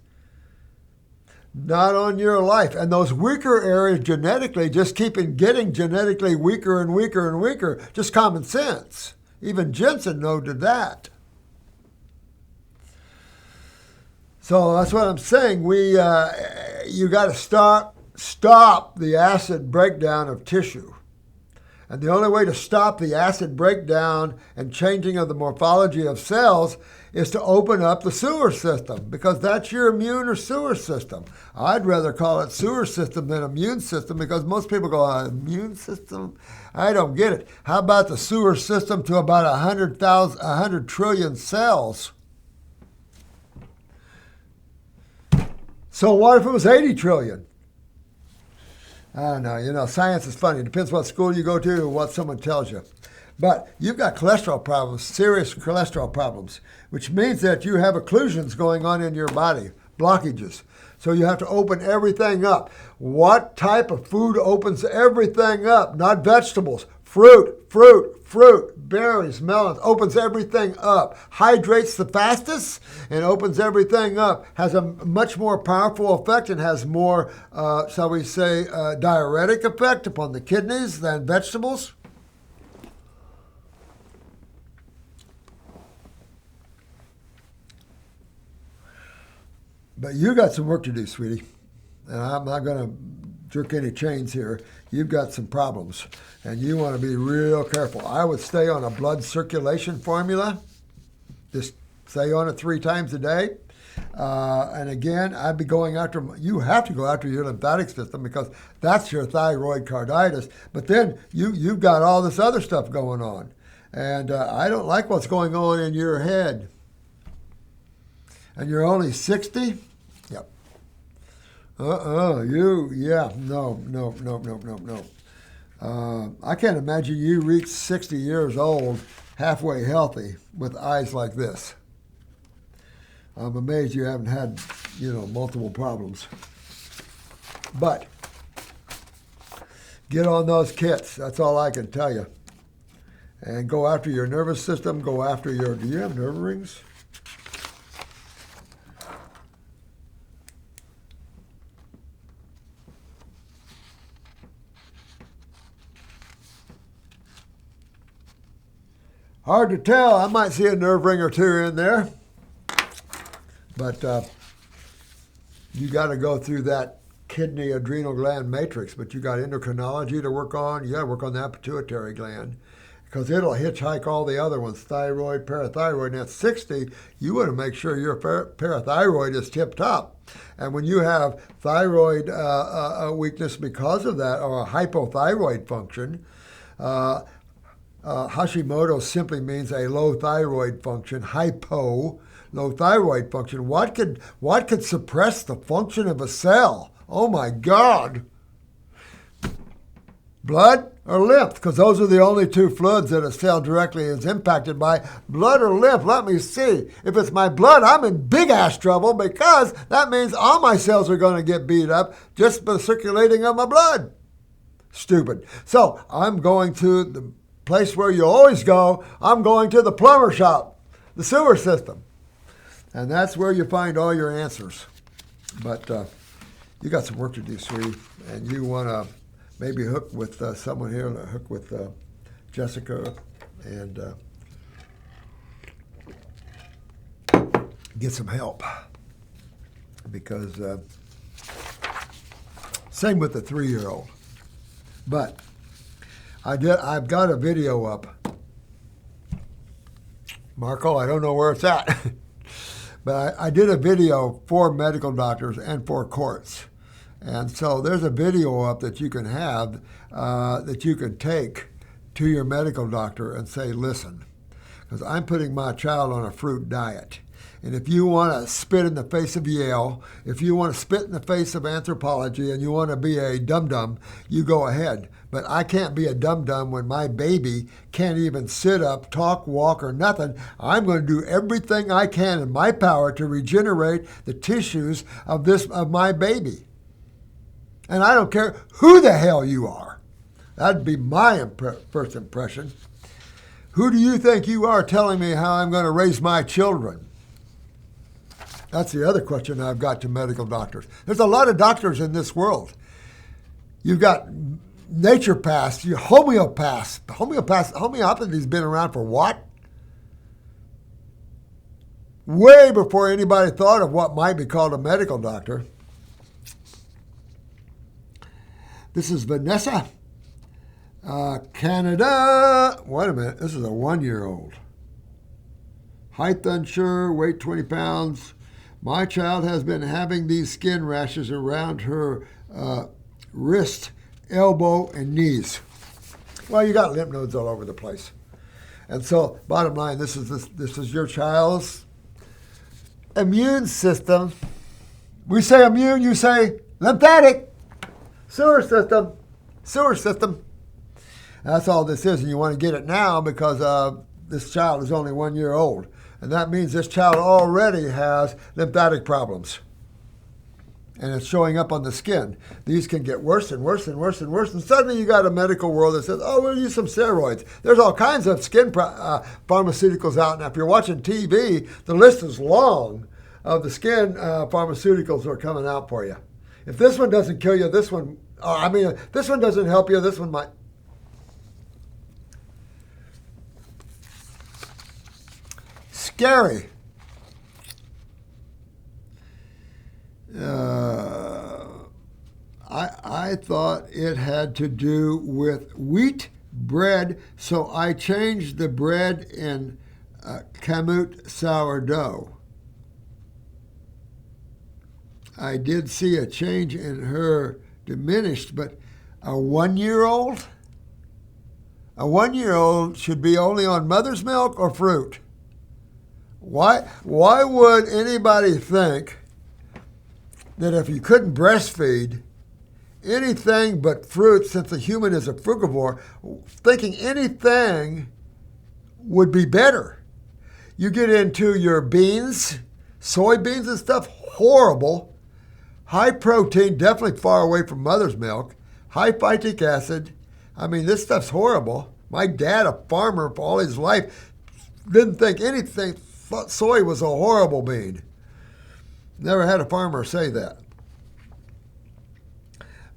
A: Not on your life. And those weaker areas genetically just keep getting genetically weaker and weaker and weaker. Just common sense. Even Jensen noted that. So that's what I'm saying. You got to stop the acid breakdown of tissue. And the only way to stop the acid breakdown and changing of the morphology of cells is to open up the sewer system, because that's your immune or sewer system. I'd rather call it sewer system than immune system, because most people go, immune system? I don't get it. How about the sewer system to about 100 trillion cells? So what if it was 80 trillion? I don't know. Science is funny. It depends what school you go to or what someone tells you. But you've got cholesterol problems, serious cholesterol problems, which means that you have occlusions going on in your body, blockages. So you have to open everything up. What type of food opens everything up? Not vegetables. Fruit, berries, melons, opens everything up. Hydrates the fastest and opens everything up. Has a much more powerful effect and has more, shall we say, diuretic effect upon the kidneys than vegetables. But you got some work to do, sweetie. And I'm not going to jerk any chains here. You've got some problems, and you want to be real careful. I would stay on a blood circulation formula. Just stay on it 3 times a day. And again, I'd be going after, you have to go after your lymphatic system because that's your thyroid carditis. But then you've got all this other stuff going on. And I don't like what's going on in your head. And you're only 60? Yep. No. I can't imagine you reach 60 years old halfway healthy with eyes like this. I'm amazed you haven't had, multiple problems. But get on those kits. That's all I can tell you. And go after your nervous system. Go after do you have nerve rings? Hard to tell. I might see a nerve ring or two in there. But you got to go through that kidney adrenal gland matrix, but you got endocrinology to work on. You got to work on that pituitary gland because it'll hitchhike all the other ones, thyroid, parathyroid. And at 60, you want to make sure your parathyroid is tip-top. And when you have thyroid weakness because of that, or a hypothyroid function, Hashimoto simply means a low thyroid function, low thyroid function. What could suppress the function of a cell? Oh my God. Blood or lymph, because those are the only two fluids that a cell directly is impacted by. Blood or lymph, let me see. If it's my blood, I'm in big ass trouble because that means all my cells are going to get beat up just by circulating of my blood. Stupid. So I'm going to the place where you always go. I'm going to the plumber shop, the sewer system. And that's where you find all your answers. But you got some work to do, sweetie, and you want to maybe hook with someone here, hook with Jessica, and get some help. Because same with the 3-year-old. But I've got a video up. Marco, I don't know where it's at. But I did a video for medical doctors and for courts. And so there's a video up that you can have that you can take to your medical doctor and say, listen, because I'm putting my child on a fruit diet. And if you want to spit in the face of Yale, if you want to spit in the face of anthropology and you want to be a dum-dum, you go ahead. But I can't be a dum-dum when my baby can't even sit up, talk, walk, or nothing. I'm going to do everything I can in my power to regenerate the tissues of my baby. And I don't care who the hell you are. That'd be my first impression. Who do you think you are telling me how I'm going to raise my children? That's the other question I've got to medical doctors. There's a lot of doctors in this world. You've got naturopaths, homeopaths. Homeopathy's been around for what? Way before anybody thought of what might be called a medical doctor. This is Vanessa, Canada. Wait a minute, this is a 1-year-old. Height unsure, weight 20 pounds. My child has been having these skin rashes around her wrist, elbow, and knees. Well, you got lymph nodes all over the place. And so, bottom line, this is your child's immune system. We say immune, you say lymphatic. Sewer system. That's all this is, and you want to get it now because this child is only 1 year old. And that means this child already has lymphatic problems. And it's showing up on the skin. These can get worse and worse and worse and worse. And suddenly you got a medical world that says, oh, we'll use some steroids. There's all kinds of skin pharmaceuticals out. Now, if you're watching TV, the list is long of the skin pharmaceuticals that are coming out for you. If this one doesn't kill you, this one, if this one doesn't help you, this one might. Scary. I thought it had to do with wheat bread, so I changed the bread in Kamut sourdough. I did see a change in her diminished, but a 1-year-old? A 1-year-old should be only on mother's milk or fruit. Why would anybody think that if you couldn't breastfeed anything but fruit, since the human is a frugivore, thinking anything would be better? You get into your beans, soybeans and stuff, horrible. High protein, definitely far away from mother's milk. High phytic acid. This stuff's horrible. My dad, a farmer for all his life, didn't think anything, thought soy was a horrible bean. Never had a farmer say that.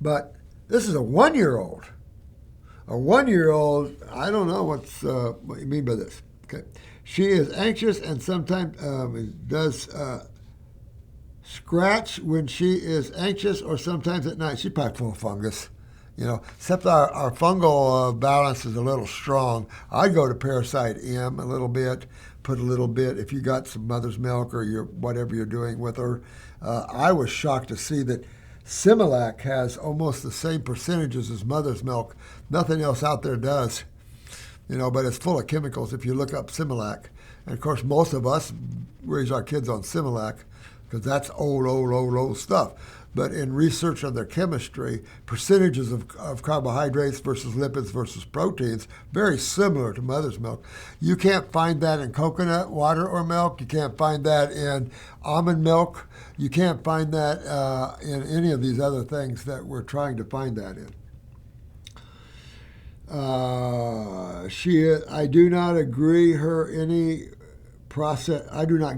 A: But this is a 1-year-old. A 1-year-old, I don't know what you mean by this. Okay, she is anxious and sometimes does Scratch when she is anxious or sometimes at night. She's probably full of fungus. Except our fungal balance is a little strong. I'd go to Parasite M a little bit, put a little bit, if you got some mother's milk or whatever you're doing with her. I was shocked to see that Similac has almost the same percentages as mother's milk. Nothing else out there does, but it's full of chemicals if you look up Similac. And of course, most of us raise our kids on Similac because that's old stuff. But in research on their chemistry, percentages of carbohydrates versus lipids versus proteins, very similar to mother's milk. You can't find that in coconut water or milk. You can't find that in almond milk. You can't find that in any of these other things that we're trying to find that in. I do not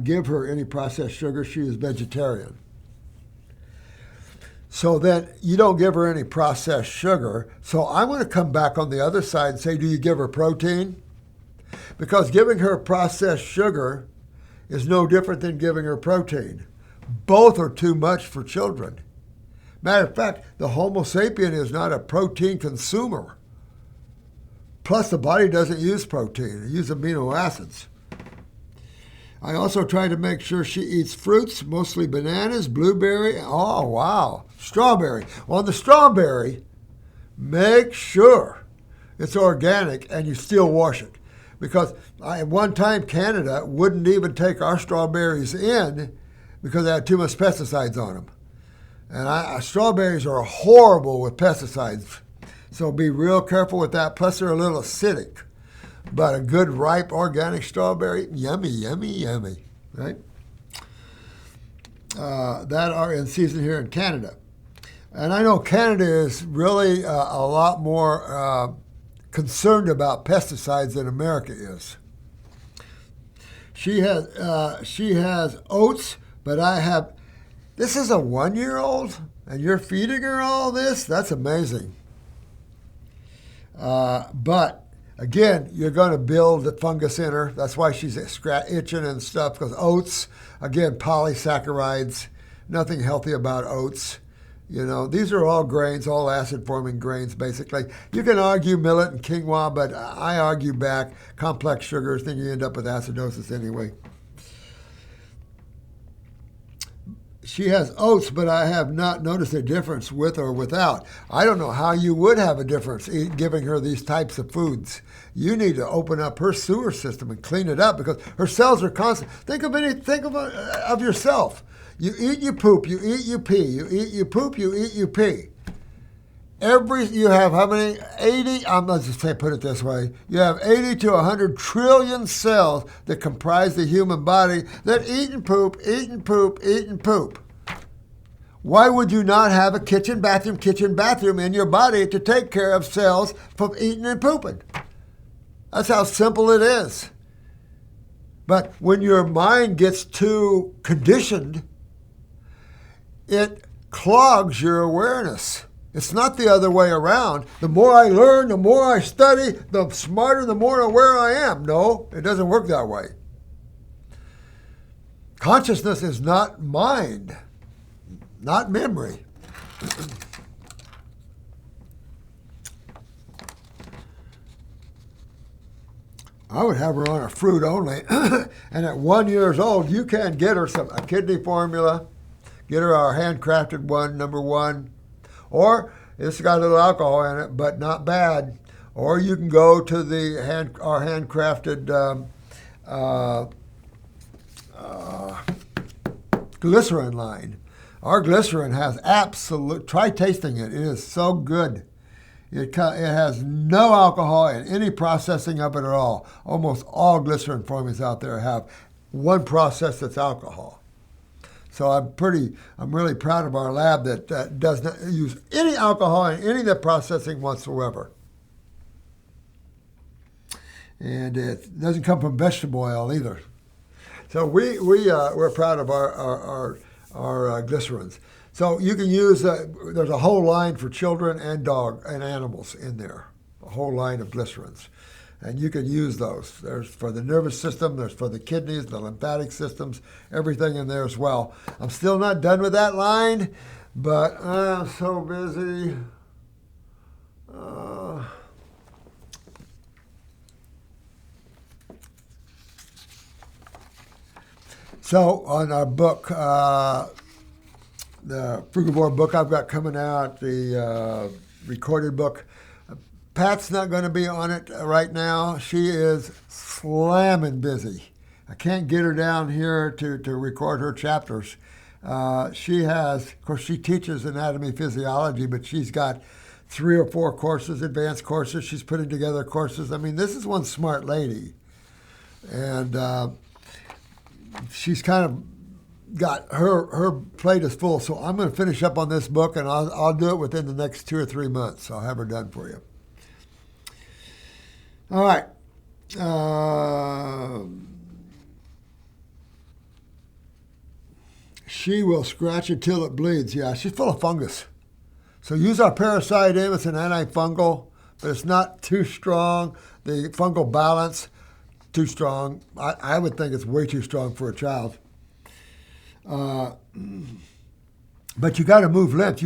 A: give her any processed sugar. She is vegetarian. So then you don't give her any processed sugar. So I'm going to come back on the other side and say, do you give her protein? Because giving her processed sugar is no different than giving her protein. Both are too much for children. Matter of fact, the Homo sapien is not a protein consumer. Plus, the body doesn't use protein. It uses amino acids. I also try to make sure she eats fruits, mostly bananas, blueberry. Oh, wow. Strawberry. Well, the strawberry, make sure it's organic and you still wash it. Because at one time, Canada wouldn't even take our strawberries in because they had too much pesticides on them. And strawberries are horrible with pesticides. So be real careful with that. Plus, they're a little acidic. But a good ripe organic strawberry, yummy, yummy, yummy, right? That are in season here in Canada. And I know Canada is really a lot more concerned about pesticides than America is. She has oats, but this is a 1-year-old, and you're feeding her all this? That's amazing. But again, you're going to build the fungus in her. That's why she's itching and stuff, because oats, again, polysaccharides, nothing healthy about oats. These are all grains, all acid-forming grains, basically. You can argue millet and quinoa, but I argue back complex sugars, then you end up with acidosis anyway. She has oats, but I have not noticed a difference with or without. I don't know how you would have a difference giving her these types of foods. You need to open up her sewer system and clean it up because her cells are constant. Think of yourself. You eat, you poop, you eat, you pee. You eat, you poop, you eat, you pee. You have how many? 80, let's just put it this way. You have 80 to 100 trillion cells that comprise the human body that eat and poop, eat and poop, eat and poop. Why would you not have a kitchen, bathroom in your body to take care of cells from eating and pooping? That's how simple it is. But when your mind gets too conditioned, it clogs your awareness. It's not the other way around. The more I learn, the more I study, the smarter, the more aware I am. No, it doesn't work that way. Consciousness is not mind, not memory. I would have her on a fruit only. And at 1 year old, you can get her a kidney formula, get her our handcrafted one, number 1. Or it's got a little alcohol in it, but not bad. Or you can go to our handcrafted glycerin line. Our glycerin has try tasting it. It is so good. It has no alcohol in any processing of it at all. Almost all glycerin formulas out there have one process that's alcohol. So I'm really proud of our lab that does not use any alcohol in any of the processing whatsoever. And it doesn't come from vegetable oil either. So we're proud of our glycerins. So you can use, there's a whole line for children and dog and animals in there, a whole line of glycerins. And you can use those. There's for the nervous system, there's for the kidneys, the lymphatic systems, everything in there as well. I'm still not done with that line, but I'm so busy. So on our book, the Frugivore book I've got coming out, the recorded book, Pat's not going to be on it right now. She is slamming busy. I can't get her down here to record her chapters. She has, of course, she teaches anatomy physiology, but she's got 3 or 4 courses, advanced courses. She's putting together courses. I mean, this is one smart lady. And she's kind of got her plate is full. So I'm going to finish up on this book, and I'll do it within the next 2 or 3 months. I'll have her done for you. All right. She will scratch until it bleeds. Yeah, she's full of fungus. So use our parasite aim. It's an antifungal, but it's not too strong. The fungal balance, too strong. I would think it's way too strong for a child. But you got to move lymph.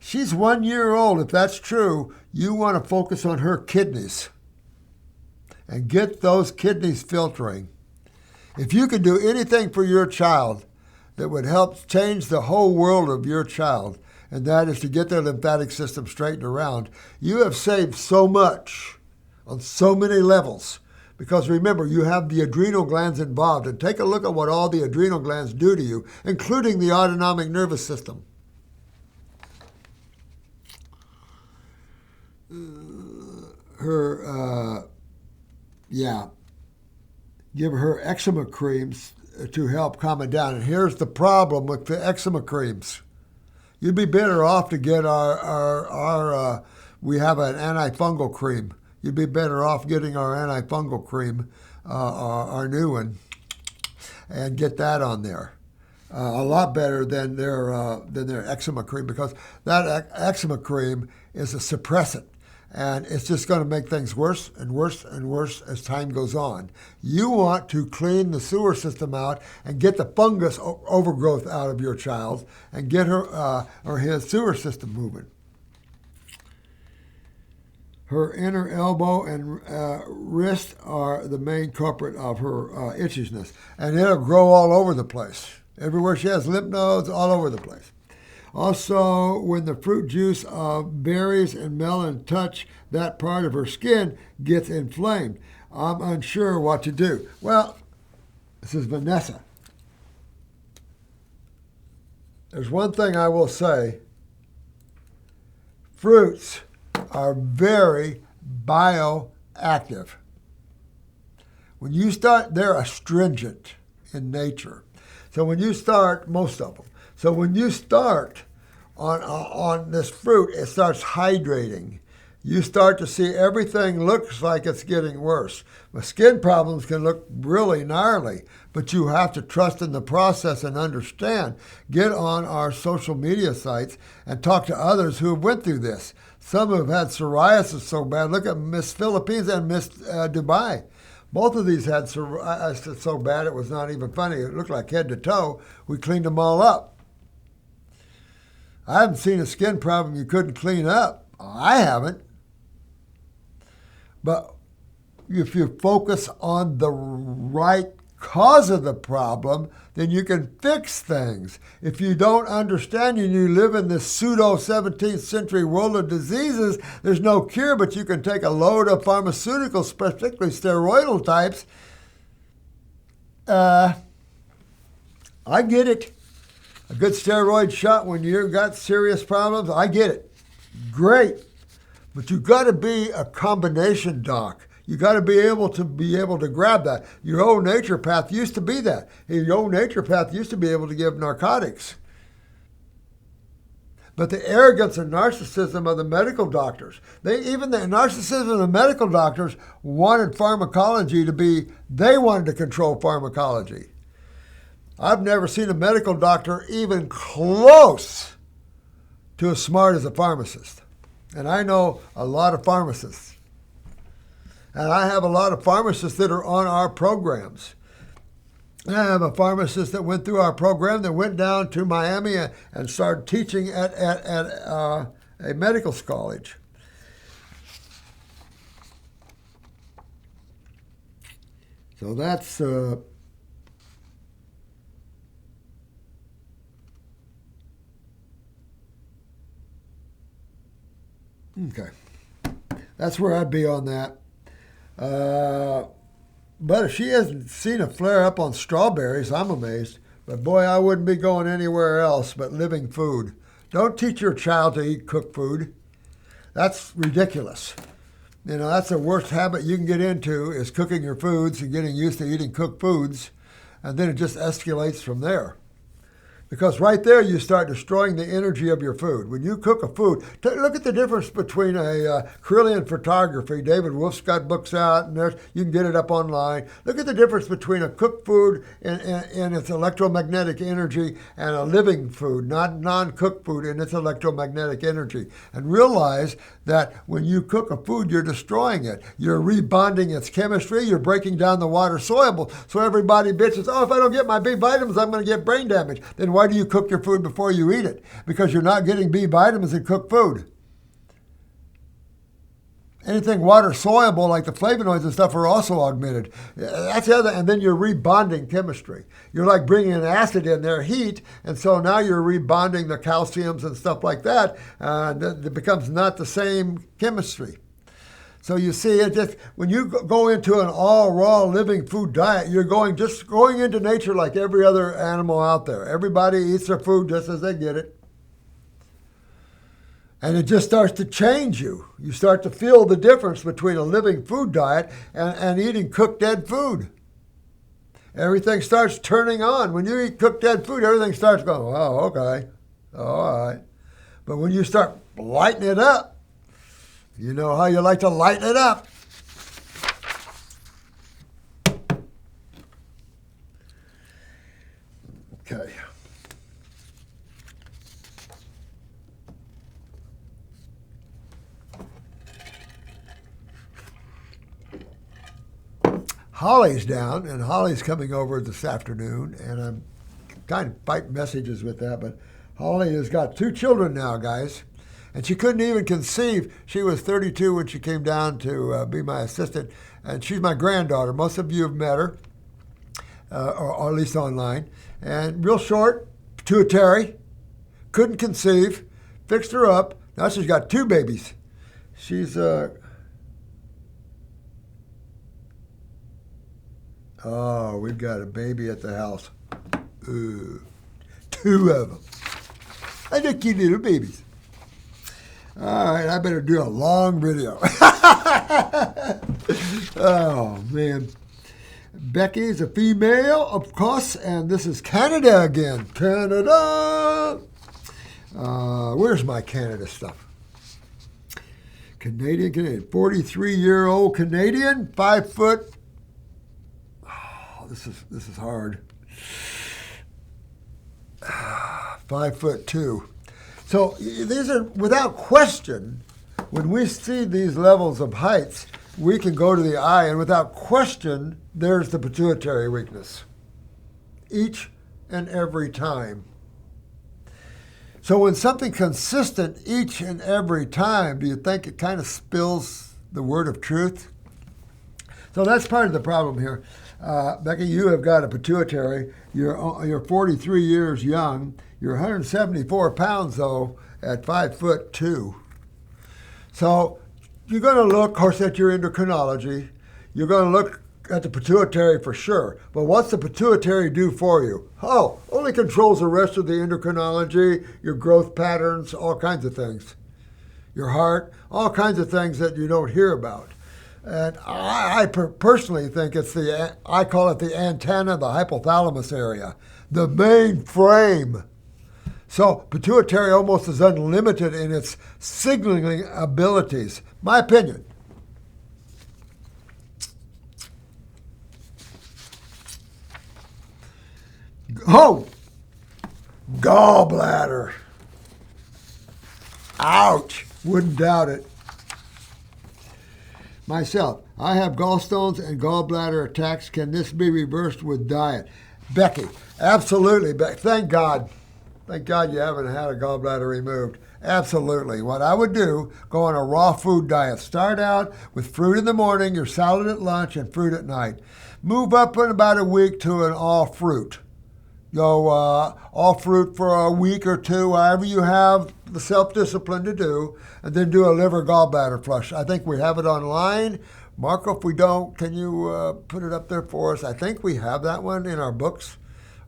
A: She's 1 year old. If that's true, you want to focus on her kidneys and get those kidneys filtering. If you can do anything for your child that would help change the whole world of your child, and that is to get their lymphatic system straightened around, you have saved so much on so many levels. Because remember, you have the adrenal glands involved, and take a look at what all the adrenal glands do to you, including the autonomic nervous system. Give her eczema creams to help calm it down. And here's the problem with the eczema creams. You'd be better off to get we have an antifungal cream. You'd be better off getting our antifungal cream, our new one, and get that on there. A lot better than their eczema cream, because that eczema cream is a suppressant. And it's just going to make things worse and worse and worse as time goes on. You want to clean the sewer system out and get the fungus overgrowth out of your child and get her or his sewer system moving. Her inner elbow and wrist are the main culprit of her itchiness. And it'll grow all over the place. Everywhere she has lymph nodes, all over the place. Also, when the fruit juice of berries and melon touch that part of her skin, gets inflamed. I'm unsure what to do. Well, this is Vanessa. There's one thing I will say. Fruits are very bioactive. When you start, they're astringent in nature. So when you start, most of them. So when you start on this fruit, it starts hydrating. You start to see everything looks like it's getting worse. The skin problems can look really gnarly, but you have to trust in the process and understand. Get on our social media sites and talk to others who have went through this. Some have had psoriasis so bad. Look at Miss Philippines and Miss Dubai. Both of these had psoriasis so bad it was not even funny. It looked like head to toe. We cleaned them all up. I haven't seen a skin problem you couldn't clean up. I haven't. But if you focus on the right cause of the problem, then you can fix things. If you don't understand and you live in this pseudo 17th century world of diseases, there's no cure, but you can take a load of pharmaceuticals, particularly steroidal types. I get it. A good steroid shot when you've got serious problems, I get it. Great. But you've got to be a combination doc. You got to be able to grab that. Your old naturopath used to be that. Your old naturopath used to be able to give narcotics. But the arrogance and narcissism of the medical doctors, even the narcissism of the medical doctors wanted pharmacology they wanted to control pharmacology. I've never seen a medical doctor even close to as smart as a pharmacist. And I know a lot of pharmacists. And I have a lot of pharmacists that are on our programs. I have a pharmacist that went through our program that went down to Miami and started teaching at a medical college. So that's okay. That's where I'd be on that. But if she hasn't seen a flare up on strawberries, I'm amazed. But boy, I wouldn't be going anywhere else but living food. Don't teach your child to eat cooked food. That's ridiculous. You know, that's the worst habit you can get into is cooking your foods and getting used to eating cooked foods. And then it just escalates from there. Because right there, you start destroying the energy of your food. When you cook a food, look at the difference between a Kirlian photography. David Wolf's got books out, and you can get it up online. Look at the difference between a cooked food and its electromagnetic energy and a living food, not non-cooked food, and its electromagnetic energy. And realize that when you cook a food, you're destroying it. You're rebonding its chemistry. You're breaking down the water soluble. So everybody bitches, oh, if I don't get my B vitamins, I'm going to get brain damage. Then why do you cook your food before you eat it? Because you're not getting B vitamins in cooked food. Anything water soluble like the flavonoids and stuff are also augmented. That's the other, and then you're rebonding chemistry. You're like bringing an acid in there, heat, and so now you're rebonding the calciums and stuff like that. It becomes not the same chemistry. So you see, it just when you go into an all raw living food diet, you're going into nature like every other animal out there. Everybody eats their food just as they get it. And it just starts to change you. You start to feel the difference between a living food diet and eating cooked dead food. Everything starts turning on. When you eat cooked dead food, everything starts going, oh, okay, all right. But when you start lighting it up, you know how you like to lighten it up. Okay. Holly's down, and Holly's coming over this afternoon, and I'm kind of fighting messages with that, but Holly has got 2 children now, guys, and she couldn't even conceive. She was 32 when she came down to be my assistant, and she's my granddaughter. Most of you have met her, or at least online, and real short, pituitary, couldn't conceive, fixed her up. Now she's got 2 babies. She's oh, we've got a baby at the house. 2 of them. And they're cute little babies. All right, I better do a long video. Oh, man. Becky is a female, of course, and this is Canada again. Canada! Where's my Canada stuff? Canadian. 43-year-old Canadian, 5 foot. This is hard. 5'2". So these are, without question, when we see these levels of heights, we can go to the eye, and without question, there's the pituitary weakness. Each and every time. So when something consistent each and every time, do you think it kind of spills the word of truth? So that's part of the problem here. Becky, you have got a pituitary. You're 43 years young. You're 174 pounds, though, at 5'2". So you're going to look, of course, at your endocrinology. You're going to look at the pituitary for sure. But what's the pituitary do for you? Oh, only controls the rest of the endocrinology, your growth patterns, all kinds of things. Your heart, all kinds of things that you don't hear about. And I personally think it's I call it the antenna, the hypothalamus area, the main frame. So pituitary almost is unlimited in its signaling abilities. My opinion. Oh, gallbladder. Ouch, wouldn't doubt it. Myself, I have gallstones and gallbladder attacks. Can this be reversed with diet? Becky, absolutely. Thank God. Thank God you haven't had a gallbladder removed. Absolutely. What I would do, go on a raw food diet. Start out with fruit in the morning, your salad at lunch, and fruit at night. Move up in about a week to an all fruit. Go all fruit for a week or two, however you have the self-discipline to do, and then do a liver gallbladder flush. I think we have it online. Marco, if we don't, can you put it up there for us? I think we have that one in our books,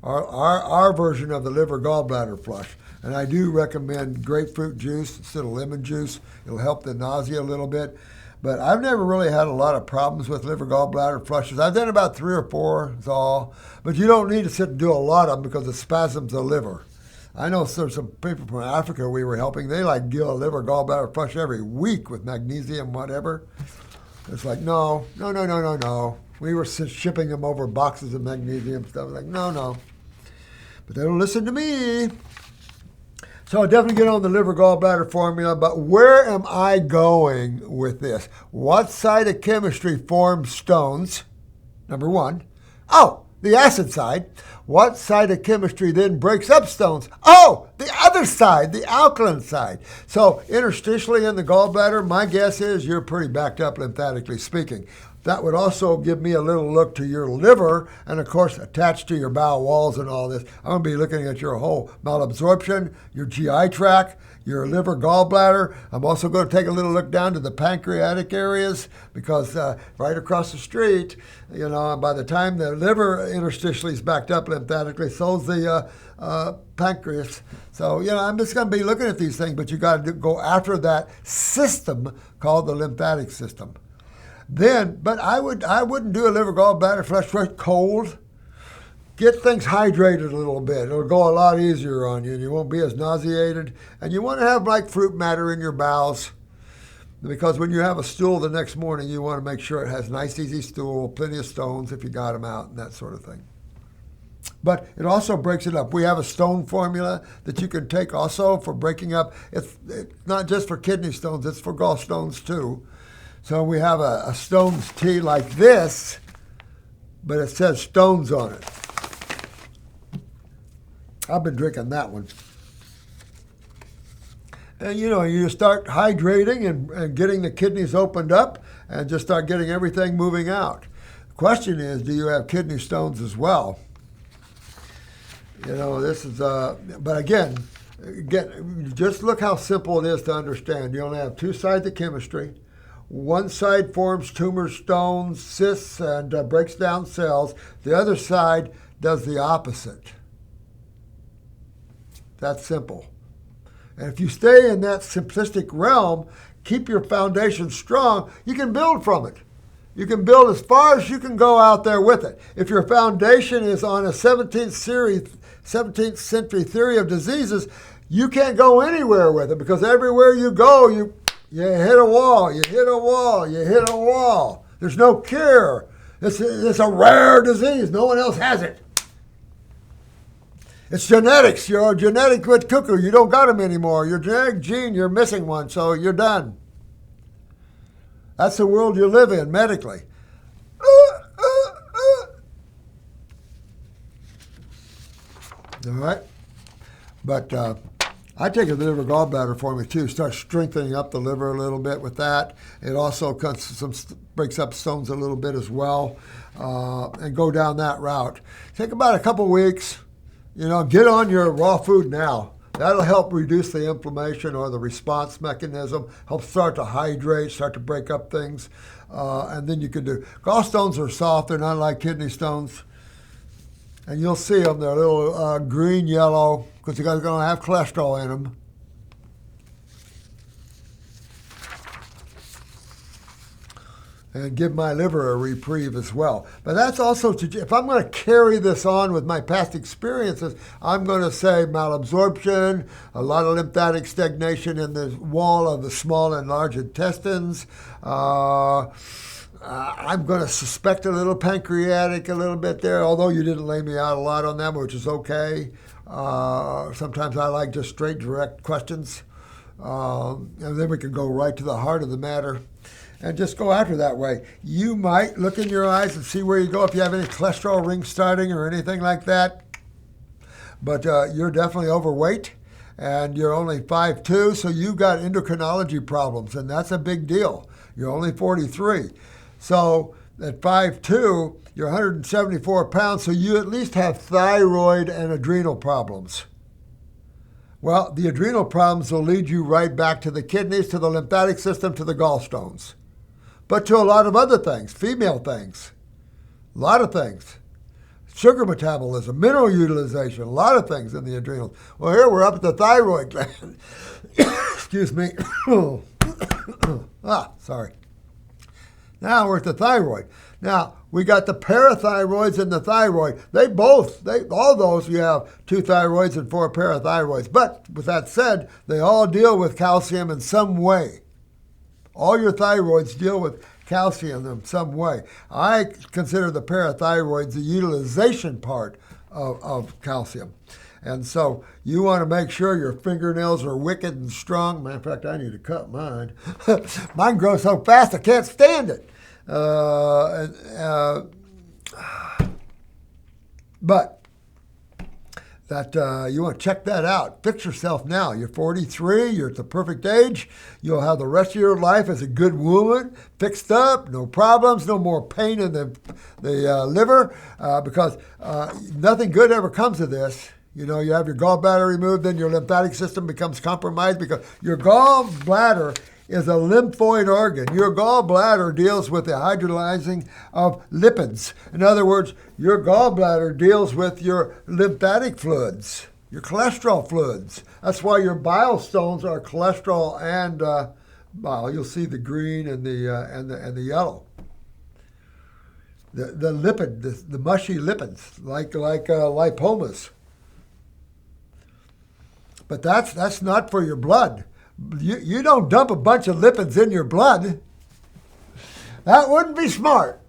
A: our version of the liver gallbladder flush. And I do recommend grapefruit juice instead of lemon juice. It'll help the nausea a little bit. But I've never really had a lot of problems with liver gallbladder flushes. I've done about 3 or 4, that's all. But you don't need to sit and do a lot of them because it spasms the liver. I know there's some people from Africa we were helping. They like do a liver gallbladder flush every week with magnesium, whatever. It's like, no. We were shipping them over boxes of magnesium stuff. Like, no. But they don't listen to me. So I'll definitely get on the liver gallbladder formula, but where am I going with this? What side of chemistry forms stones? Number 1. Oh, the acid side. What side of chemistry then breaks up stones? Oh, the other side, the alkaline side. So interstitially in the gallbladder, my guess is you're pretty backed up lymphatically speaking. That would also give me a little look to your liver and, of course, attached to your bowel walls and all this. I'm going to be looking at your whole malabsorption, your GI tract, your liver gallbladder. I'm also going to take a little look down to the pancreatic areas because right across the street, by the time the liver interstitially is backed up lymphatically, so's the pancreas. So, I'm just going to be looking at these things, but you got to go after that system called the lymphatic system. But I wouldn't do a liver gallbladder flush right cold. Get things hydrated a little bit. It'll go a lot easier on you, and you won't be as nauseated. And you want to have like fruit matter in your bowels, because when you have a stool the next morning, you want to make sure it has nice, easy stool, plenty of stones if you got them out, and that sort of thing. But it also breaks it up. We have a stone formula that you can take also for breaking up. It's not just for kidney stones, it's for gallstones too. So we have a stones tea like this, but it says stones on it. I've been drinking that one. And you start hydrating and getting the kidneys opened up and just start getting everything moving out. The question is, do you have kidney stones as well? This is, but again, just look how simple it is to understand. You only have 2 sides of chemistry. One side forms tumor stones, cysts, and breaks down cells. The other side does the opposite. That's simple. And if you stay in that simplistic realm, keep your foundation strong, you can build from it. You can build as far as you can go out there with it. If your foundation is on a 17th century theory of diseases, you can't go anywhere with it because everywhere you go, you hit a wall, you hit a wall, you hit a wall. There's no cure. It's a rare disease. No one else has it. It's genetics. You're a genetic cuckoo. You don't got them anymore. Your genetic gene, you're missing one, so you're done. That's the world you live in medically. All right? But I take a liver gallbladder formula too. Start strengthening up the liver a little bit with that. It also breaks up stones a little bit as well, and go down that route. Take about a couple weeks. Get on your raw food now. That'll help reduce the inflammation or the response mechanism, help start to hydrate, start to break up things, and then you can do. Gallstones are soft. They're not like kidney stones. And you'll see them. They're a little green-yellow because they're going to have cholesterol in them. And give my liver a reprieve as well. But that's also, if I'm going to carry this on with my past experiences, I'm going to say malabsorption, a lot of lymphatic stagnation in the wall of the small and large intestines. I'm going to suspect a little pancreatic a little bit there, although you didn't lay me out a lot on that, which is okay. Sometimes I like just straight, direct questions. And then we can go right to the heart of the matter. and just go after that way. You might look in your eyes and see where you go if you have any cholesterol rings starting or anything like that. But you're definitely overweight, and you're only 5'2", so you've got endocrinology problems, and that's a big deal. You're only 43. So at 5'2", you're 174 pounds, so you at least have thyroid and adrenal problems. Well, the adrenal problems will lead you right back to the kidneys, to the lymphatic system, to the gallstones. But to a lot of other things, female things, a lot of things. Sugar metabolism, mineral utilization, a lot of things in the adrenals. Well, here we're up at the thyroid gland. Excuse me. Sorry. Now we're at the thyroid. Now, we got the parathyroids and the thyroid. All those, you have 2 thyroids and 4 parathyroids. But with that said, they all deal with calcium in some way. All your thyroids deal with calcium in some way. I consider the parathyroids the utilization part of calcium. And so you want to make sure your fingernails are wicked and strong. Matter of fact, I need to cut mine. Mine grows so fast I can't stand it. But that you want to check that out. Fix yourself now. You're 43. You're at the perfect age. You'll have the rest of your life as a good woman, fixed up, no problems, no more pain in the liver, because nothing good ever comes of this. You know, you have your gallbladder removed, then your lymphatic system becomes compromised because your gallbladder is a lymphoid organ. Your gallbladder deals with the hydrolyzing of lipids. In other words, your gallbladder deals with your lymphatic fluids, your cholesterol fluids. That's why your bile stones are cholesterol and bile. You'll see the green and the yellow. The lipid, the mushy lipids, like lipomas. But that's not for your blood. You don't dump a bunch of lipids in your blood. That wouldn't be smart.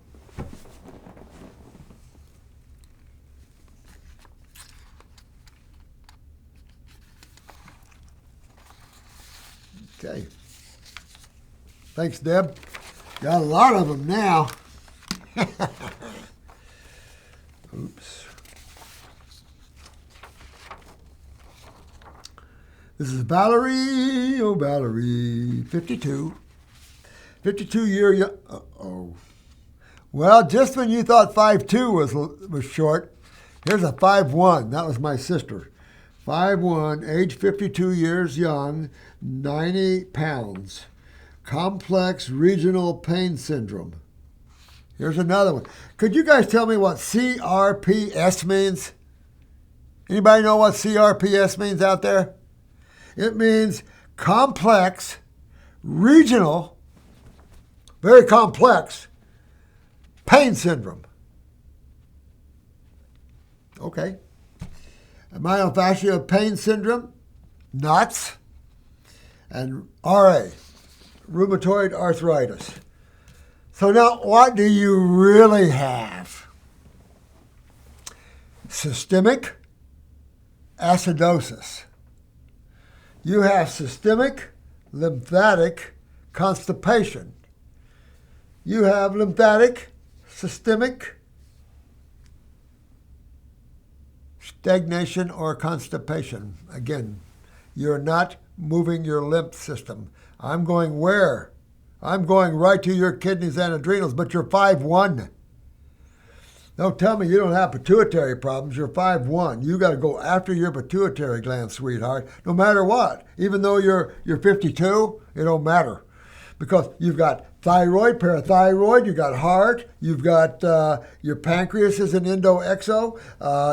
A: Okay. Thanks, Deb. Got a lot of them now. Oops. This is Valerie, 52. 52-year young. Uh-oh. Well, just when you thought 5'2" was short, here's a 5'1". That was my sister. 5'1", age 52 years young, 90 pounds. Complex regional pain syndrome. Here's another one. Could you guys tell me what CRPS means? Anybody know what CRPS means out there? It means complex, regional, very complex pain syndrome. Okay. Myofascial pain syndrome, nuts, and RA, rheumatoid arthritis. So now what do you really have? Systemic acidosis. You have systemic lymphatic constipation. You have lymphatic, systemic stagnation or constipation. Again, you're not moving your lymph system. I'm going where? I'm going right to your kidneys and adrenals, but you're 5'1". Don't tell me you don't have pituitary problems. You're 5'1". You got to go after your pituitary gland, sweetheart, no matter what. Even though you're 52, it don't matter. Because you've got thyroid, parathyroid, you've got heart, you've got your pancreas is an endo-exo,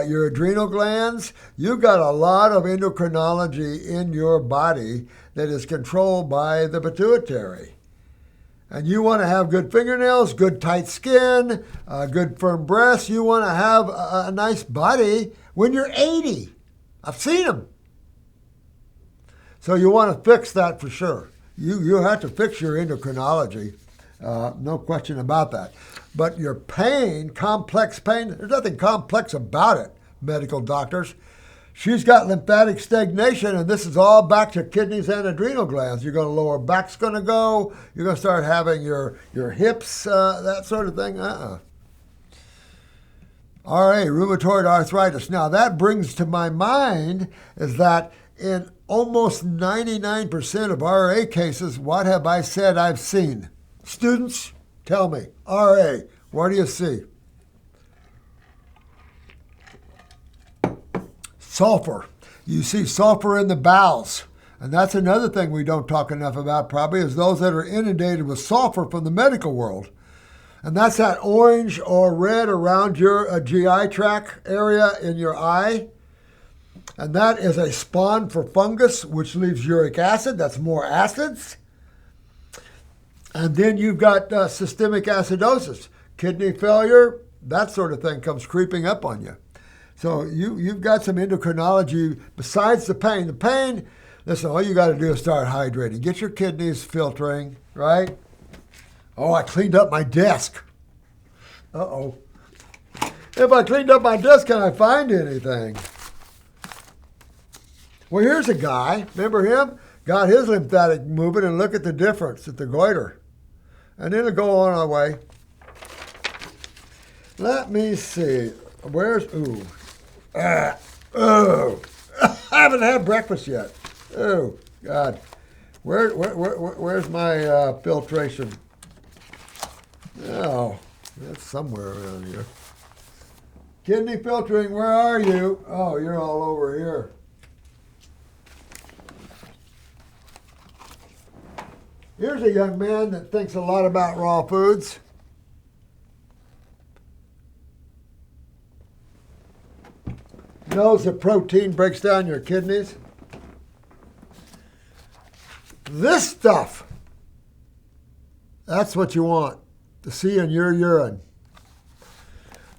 A: your adrenal glands. You've got a lot of endocrinology in your body that is controlled by the pituitary. And you want to have good fingernails, good tight skin, good firm breasts. You want to have a nice body when you're 80. I've seen them. So you want to fix that for sure. You have to fix your endocrinology, no question about that. But your pain, complex pain, there's nothing complex about it, medical doctors. She's got lymphatic stagnation, and this is all back to kidneys and adrenal glands. You're going to lower back's going to go. You're going to start having your hips, that sort of thing. RA, rheumatoid arthritis. Now, that brings to my mind is that in almost 99% of RA cases, what have I said I've seen? Students, tell me, RA, what do you see? Sulfur. You see sulfur in the bowels. And that's another thing we don't talk enough about probably is those that are inundated with sulfur from the medical world. And that's that orange or red around your GI tract area in your eye. And that is a spawn for fungus, which leaves uric acid. That's more acids. And then you've got systemic acidosis, kidney failure, that sort of thing comes creeping up on you. So you've got some endocrinology besides the pain. The pain, listen, all you got to do is start hydrating. Get your kidneys filtering, right? Oh, I cleaned up my desk. Uh-oh. If I cleaned up my desk, can I find anything? Well, here's a guy. Remember him? Got his lymphatic moving, and look at the difference at the goiter. And it'll go on our way. Let me see. Where's, I haven't had breakfast yet. Oh, God. Where's my filtration? Oh, that's somewhere around here. Kidney filtering, where are you? Oh, you're all over here. Here's a young man that thinks a lot about raw foods. Knows that protein breaks down your kidneys. This stuff, that's what you want to see in your urine.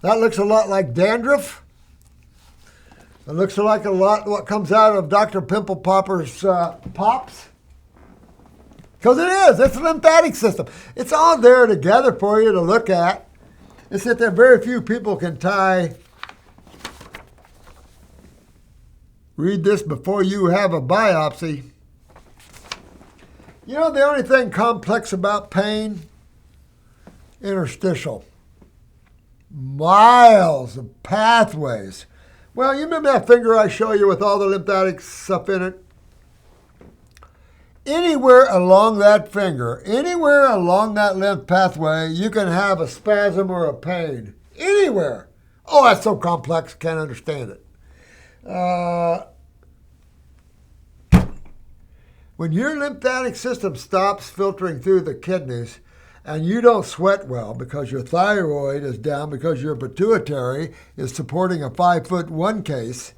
A: That looks a lot like dandruff. It looks like a lot what comes out of Dr. Pimple Popper's pops. Because it is. It's the lymphatic system. It's all there together for you to look at. It's that there very few people can tie. Read this before you have a biopsy. You know the only thing complex about pain? Interstitial. Miles of pathways. Well, you remember that finger I show you with all the lymphatic stuff in it? Anywhere along that finger, anywhere along that lymph pathway, you can have a spasm or a pain. Anywhere. Oh, that's so complex, can't understand it. When your lymphatic system stops filtering through the kidneys and you don't sweat well because your thyroid is down, because your pituitary is supporting a 5'1" case,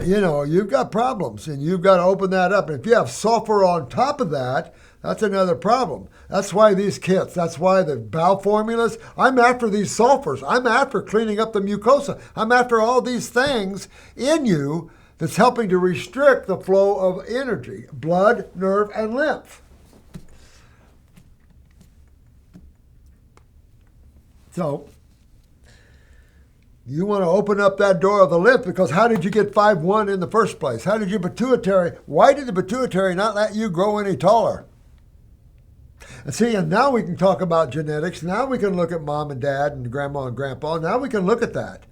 A: you know, you've got problems and you've got to open that up. And if you have sulfur on top of that, that's another problem. That's why these kits, that's why the bowel formulas, I'm after these sulfurs. I'm after cleaning up the mucosa. I'm after all these things in you that's helping to restrict the flow of energy, blood, nerve, and lymph. So, you want to open up that door of the lymph because how did you get 5'1" in the first place? How did your pituitary, why did the pituitary not let you grow any taller? And see, and now we can talk about genetics. Now we can look at mom and dad and grandma and grandpa. Now we can look at that.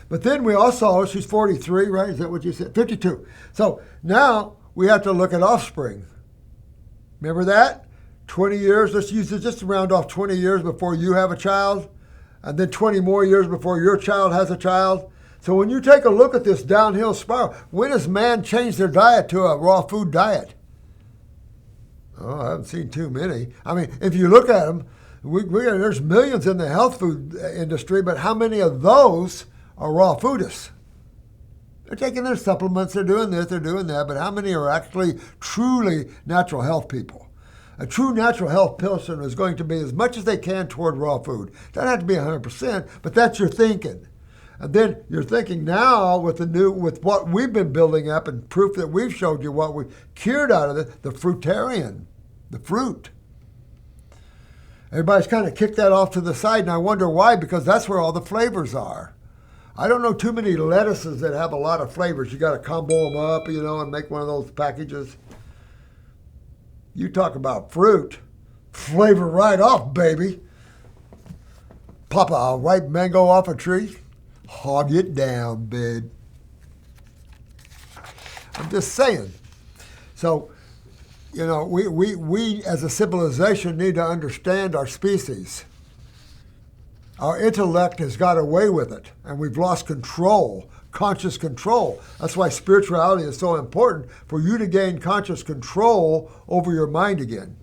A: But then we also, she's 43, right? Is that what you said? 52. So now we have to look at offspring. Remember that? 20 years, let's use it just to round off 20 years before you have a child, and then 20 more years before your child has a child. So when you take a look at this downhill spiral, when has man changed their diet to a raw food diet? Oh, I haven't seen too many. I mean, if you look at them, there's millions in the health food industry, but how many of those are raw foodists? They're taking their supplements, they're doing this, they're doing that, but how many are actually truly natural health people? A true natural health person is going to be as much as they can toward raw food. Doesn't have to be 100%, but that's your thinking. And then you're thinking now with what we've been building up and proof that we've showed you what we cured out of it, the fruitarian, the fruit. Everybody's kind of kicked that off to the side, and I wonder why, because that's where all the flavors are. I don't know too many lettuces that have a lot of flavors. You got to combo them up, you know, and make one of those packages. You talk about fruit, flavor right off, baby. Pop a ripe mango off a tree, hog it down, babe. I'm just saying. So, you know, we as a civilization need to understand our species. Our intellect has got away with it, and we've lost control, conscious control. That's why spirituality is so important, for you to gain conscious control over your mind again,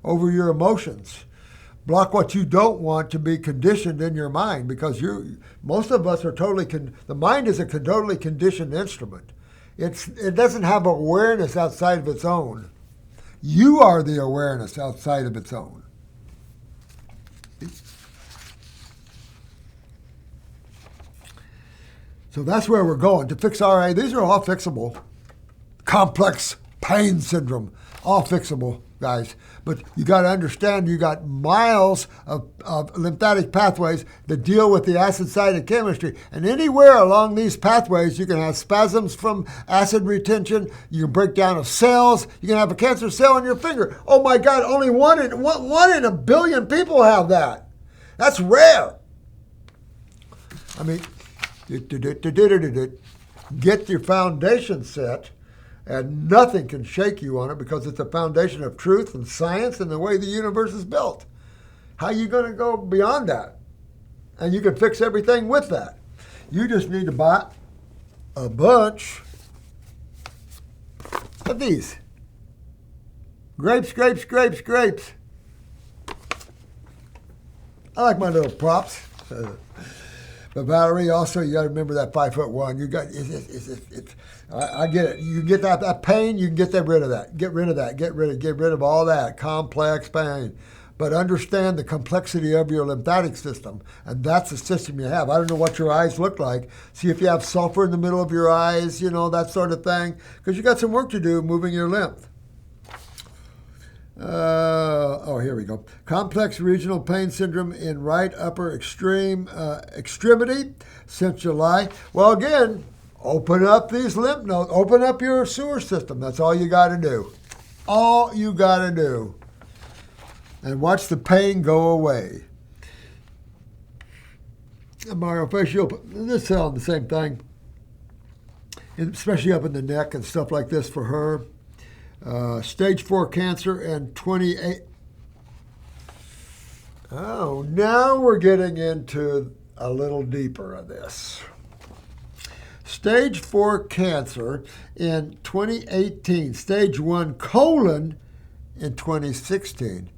A: over your emotions. Block what you don't want to be conditioned in your mind, because most of us are totally, the mind is a totally conditioned instrument. It doesn't have awareness outside of its own. You are the awareness outside of its own. So that's where we're going. To fix RA, these are all fixable. Complex pain syndrome, all fixable, guys. But you got to understand, you got miles of lymphatic pathways that deal with the acid side of chemistry. And anywhere along these pathways, you can have spasms from acid retention. You can break down of cells. You can have a cancer cell in your finger. Oh my God, only one in a billion people have that. That's rare. I mean, get your foundation set, and nothing can shake you on it, because it's a foundation of truth and science and the way the universe is built. How are you going to go beyond that? And you can fix everything with that. You just need to buy a bunch of these. Grapes, grapes, grapes, grapes. I like my little props. But Valerie, also, you got to remember that 5'1". You got I get it. You get that pain, you can get rid of that. Get rid of that. Get rid of all that complex pain. But understand the complexity of your lymphatic system, and that's the system you have. I don't know what your eyes look like. See if you have sulfur in the middle of your eyes, you know, that sort of thing, because you got some work to do moving your lymph. Here we go. Complex regional pain syndrome in right upper extremity since July. Well, again, open up these lymph nodes. Open up your sewer system. That's all you got to do. All you got to do. And watch the pain go away. Myofascial, this is the same thing, especially up in the neck and stuff like this for her. Stage 4 cancer and 28. Oh, now we're getting into a little deeper of this. Stage 4 cancer in 2018. Stage 1 colon in 2016.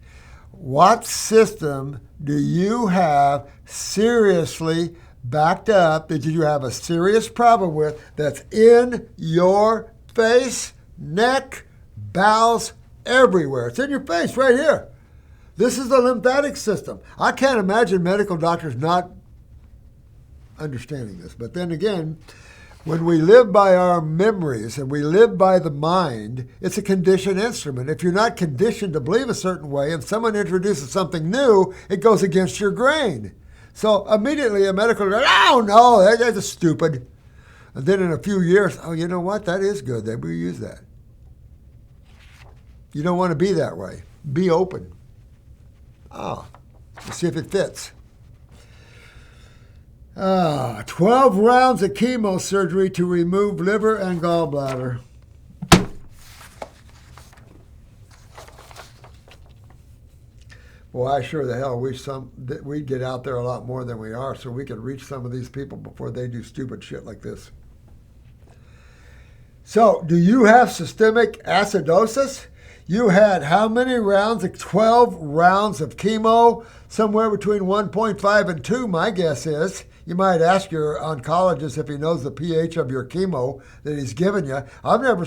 A: What system do you have seriously backed up that you have a serious problem with that's in your face, neck, bowels, everywhere? It's in your face right here. This is the lymphatic system. I can't imagine medical doctors not understanding this. But then again, when we live by our memories and we live by the mind, it's a conditioned instrument. If you're not conditioned to believe a certain way and someone introduces something new, it goes against your grain. So immediately a medical doctor, oh no, that's just stupid. And then in a few years, oh, you know what? That is good. They will use that. You don't want to be that way. Be open. See if it fits. 12 rounds of chemo surgery to remove liver and gallbladder. Boy, I sure the hell wish we'd get out there a lot more than we are so we could reach some of these people before they do stupid shit like this. So, do you have systemic acidosis? You had how many rounds? 12 rounds of chemo, somewhere between 1.5 and 2, my guess is. You might ask your oncologist if he knows the pH of your chemo that he's given you. I've never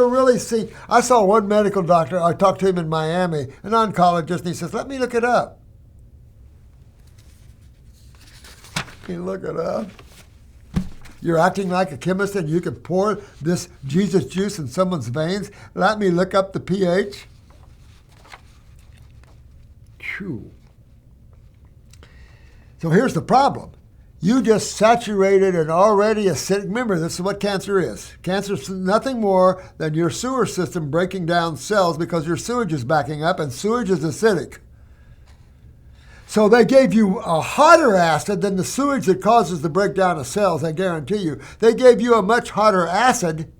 A: really seen, I saw one medical doctor, I talked to him in Miami, an oncologist, and he says, let me look it up. Can you look it up? You're acting like a chemist and you can pour this Jesus juice in someone's veins? Let me look up the pH. Phew. So here's the problem. You just saturated an already acidic. Remember, this is what cancer is. Cancer is nothing more than your sewer system breaking down cells because your sewage is backing up, and sewage is acidic. So they gave you a hotter acid than the sewage that causes the breakdown of cells, I guarantee you. They gave you a much hotter acid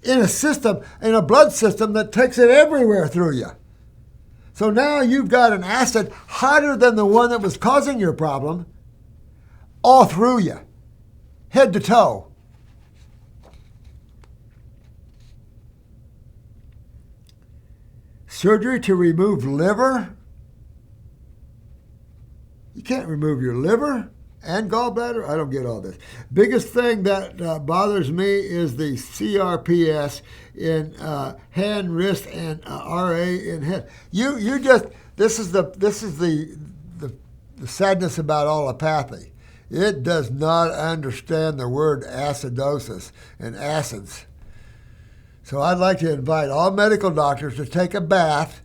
A: in a system, in a blood system that takes it everywhere through you. So now you've got an acid hotter than the one that was causing your problem all through you, head to toe. Surgery to remove liver? You can't remove your liver and gallbladder? I don't get all this. Biggest thing that bothers me is the CRPS in hand, wrist, and RA in head. You just this is the sadness about allopathy. It does not understand the word acidosis and acids. So I'd like to invite all medical doctors to take a bath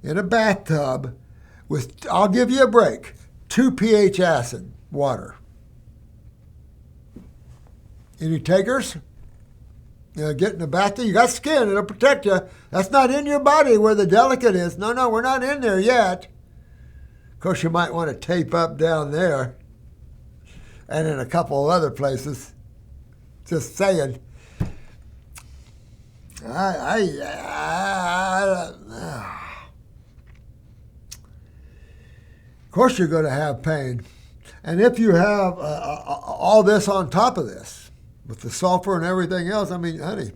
A: in a bathtub with, I'll give you a break, 2 pH acid water. Any takers? Get in the bathtub. You got skin. It'll protect you. That's not in your body where the delicate is. No, we're not in there yet. Of course, you might want to tape up down there and in a couple of other places. Just saying. Of course, you're going to have pain. And if you have all this on top of this, with the sulfur and everything else, I mean, honey,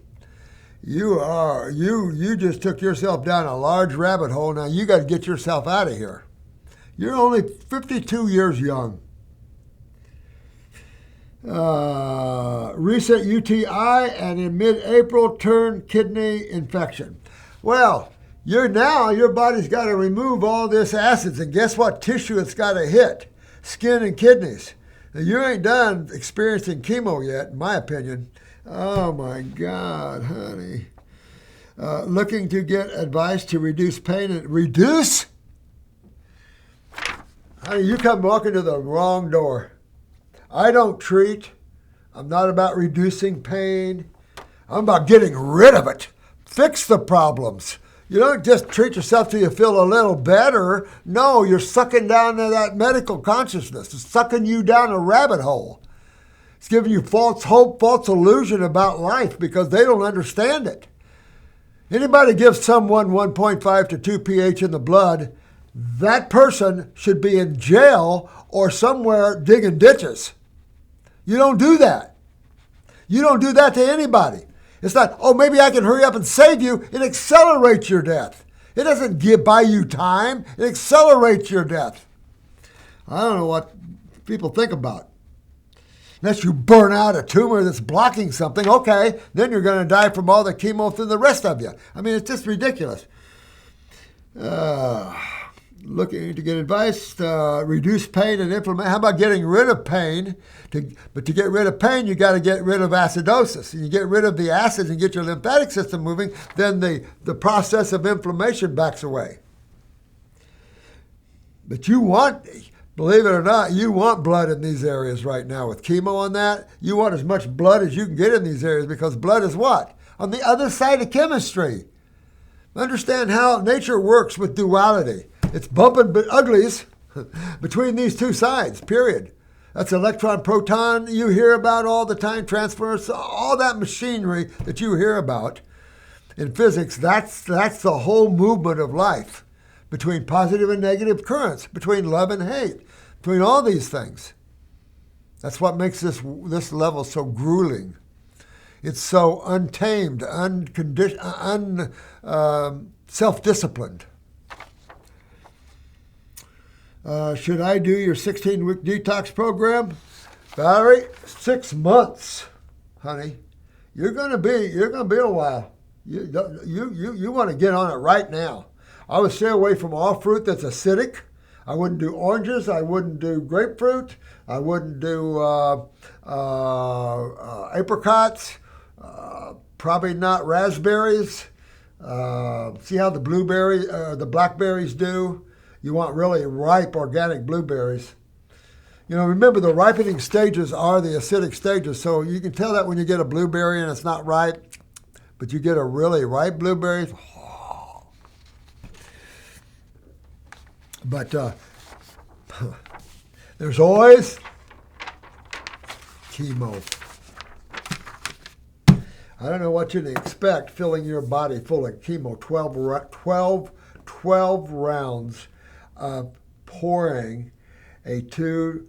A: you just took yourself down a large rabbit hole. Now you got to get yourself out of here. You're only 52 years young. Recent UTI and in mid-April turned kidney infection. Well, your body's got to remove all this acids, and guess what tissue it's got to hit? Skin and kidneys. Now, you ain't done experiencing chemo yet, in my opinion. Oh my God, honey. Looking to get advice to reduce pain and reduce? Honey, you come walking to the wrong door. I don't treat. I'm not about reducing pain. I'm about getting rid of it. Fix the problems. You don't just treat yourself till you feel a little better. No, you're sucking down to that medical consciousness. It's sucking you down a rabbit hole. It's giving you false hope, false illusion about life because they don't understand it. Anybody gives someone 1.5 to 2 pH in the blood, that person should be in jail or somewhere digging ditches. You don't do that. You don't do that to anybody. It's not, oh, maybe I can hurry up and save you. It accelerates your death. It doesn't buy you time. It accelerates your death. I don't know what people think about. Unless you burn out a tumor that's blocking something, okay, then you're going to die from all the chemo through the rest of you. I mean, it's just ridiculous. Looking to get advice, reduce pain and inflammation. How about getting rid of pain? But to get rid of pain, you got to get rid of acidosis. You get rid of the acids and get your lymphatic system moving, then the process of inflammation backs away. But you want, believe it or not, you want blood in these areas right now. With chemo on that, you want as much blood as you can get in these areas because blood is what? On the other side of chemistry. Understand how nature works with duality. It's bumping uglies between these two sides, period. That's electron-proton you hear about all the time, transfers, all that machinery that you hear about in physics, that's the whole movement of life, between positive and negative currents, between love and hate, between all these things. That's what makes this level so grueling. It's so untamed, self-disciplined. Should I do your 16-week detox program? Valerie, 6 months, honey. You're gonna be a while. You want to get on it right now. I would stay away from all fruit that's acidic. I wouldn't do oranges. I wouldn't do grapefruit. I wouldn't do apricots. Probably not raspberries. See how the blackberries do? You want really ripe organic blueberries. You know, remember the ripening stages are the acidic stages, so you can tell that when you get a blueberry and it's not ripe, but you get a really ripe blueberry. But there's always chemo. I don't know what you'd expect filling your body full of chemo, 12 rounds of pouring a 2,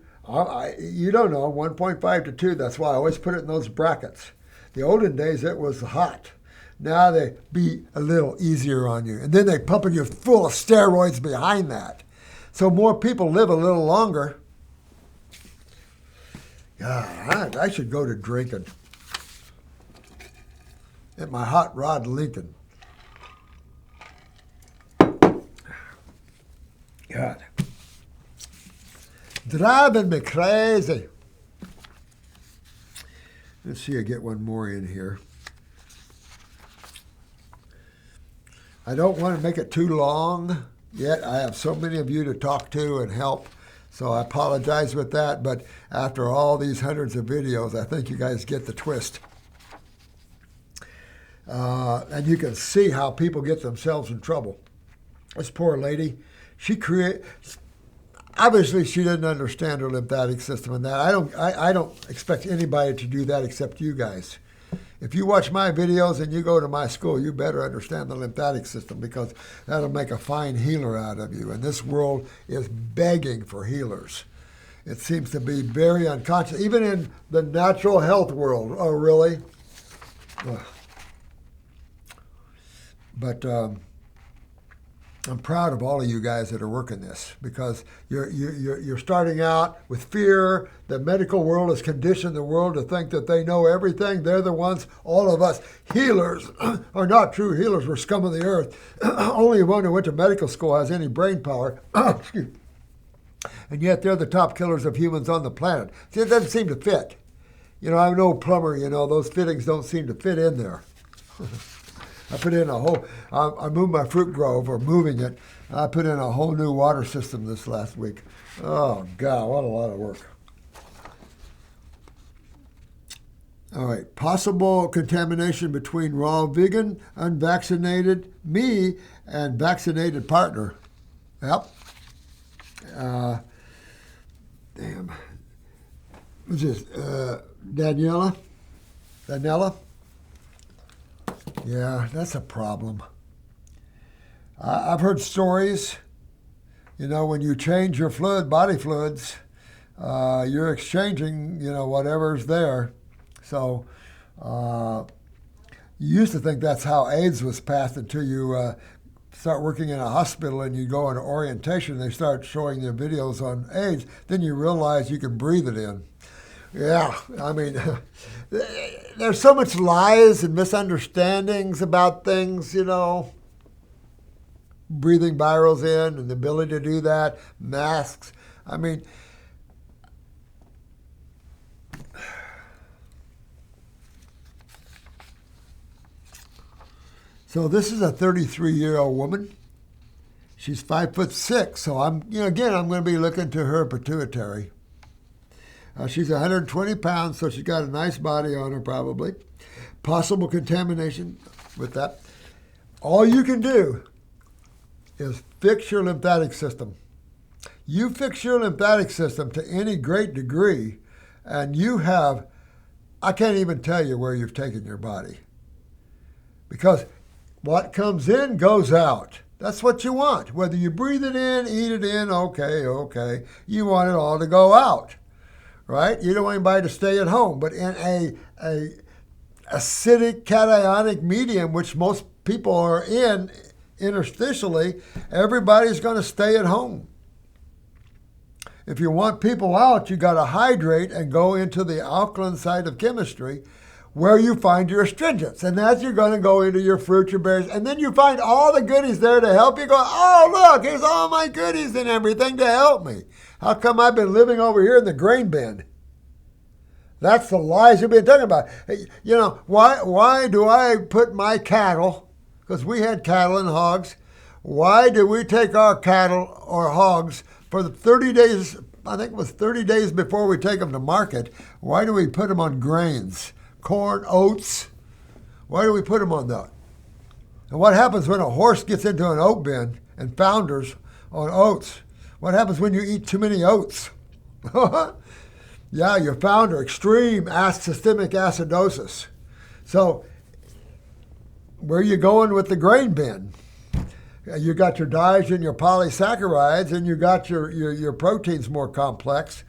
A: you don't know, 1.5 to 2. That's why I always put it in those brackets. The olden days, it was hot. Now they be a little easier on you. And then they pumping you full of steroids behind that. So more people live a little longer. God, I should go to drinking at my hot rod Lincoln. God. Driving me crazy. Let's see, I get one more in here. I don't want to make it too long, yet I have so many of you to talk to and help, so I apologize with that, but after all these hundreds of videos, I think you guys get the twist. And you can see how people get themselves in trouble. This poor lady, obviously she didn't understand her lymphatic system and that. I don't expect anybody to do that except you guys. If you watch my videos and you go to my school, you better understand the lymphatic system, because that'll make a fine healer out of you. And this world is begging for healers. It seems to be very unconscious, even in the natural health world. Oh, really? Ugh. But I'm proud of all of you guys that are working this, because you're starting out with fear. The medical world has conditioned the world to think that they know everything. They're the ones, all of us healers are not true healers. We're scum of the earth. Only one who went to medical school has any brain power. Excuse me. And yet they're the top killers of humans on the planet. See, it doesn't seem to fit. You know, I'm an old plumber, you know, those fittings don't seem to fit in there. I put in I moved my fruit grove, or moving it. I put in a whole new water system this last week. Oh, God, what a lot of work. All right, possible contamination between Raw Vegan Unvaccinated, me, and Vaccinated Partner. Yep. Damn. What's this? Daniela? Yeah, that's a problem. I've heard stories, you know, when you change your body fluids, you're exchanging, you know, whatever's there. So you used to think that's how AIDS was passed until you start working in a hospital and you go on orientation, they start showing you videos on AIDS. Then you realize you can breathe it in. Yeah, I mean, there's so much lies and misunderstandings about things, you know. Breathing virals in and the ability to do that, masks. I mean, so this is a 33-year-old woman. She's 5'6", so I'm going to be looking to her pituitary. She's 120 pounds, so she's got a nice body on her probably. Possible contamination with that. All you can do is fix your lymphatic system. You fix your lymphatic system to any great degree, and you have, I can't even tell you where you've taken your body. Because what comes in goes out. That's what you want. Whether you breathe it in, eat it in, okay. You want it all to go out. Right? You don't want anybody to stay at home. But in a acidic cationic medium, which most people are in interstitially, everybody's going to stay at home. If you want people out, you got to hydrate and go into the alkaline side of chemistry, where you find your astringents. And that's you're going to go into your fruits, your berries, and then you find all the goodies there to help you. Go, oh, look, here's all my goodies and everything to help me. How come I've been living over here in the grain bin? That's the lies you've been talking about. You know, why do I put my cattle, because we had cattle and hogs, why do we take our cattle or hogs for the 30 days I think it was 30 days before we take them to market, why do we put them on grains? Corn, oats. Why do we put them on that? And what happens when a horse gets into an oat bin and founders on oats? What happens when you eat too many oats? Yeah, you founder extreme systemic acidosis. So where are you going with the grain bin? You got your dyes and your polysaccharides, and you got your proteins more complex.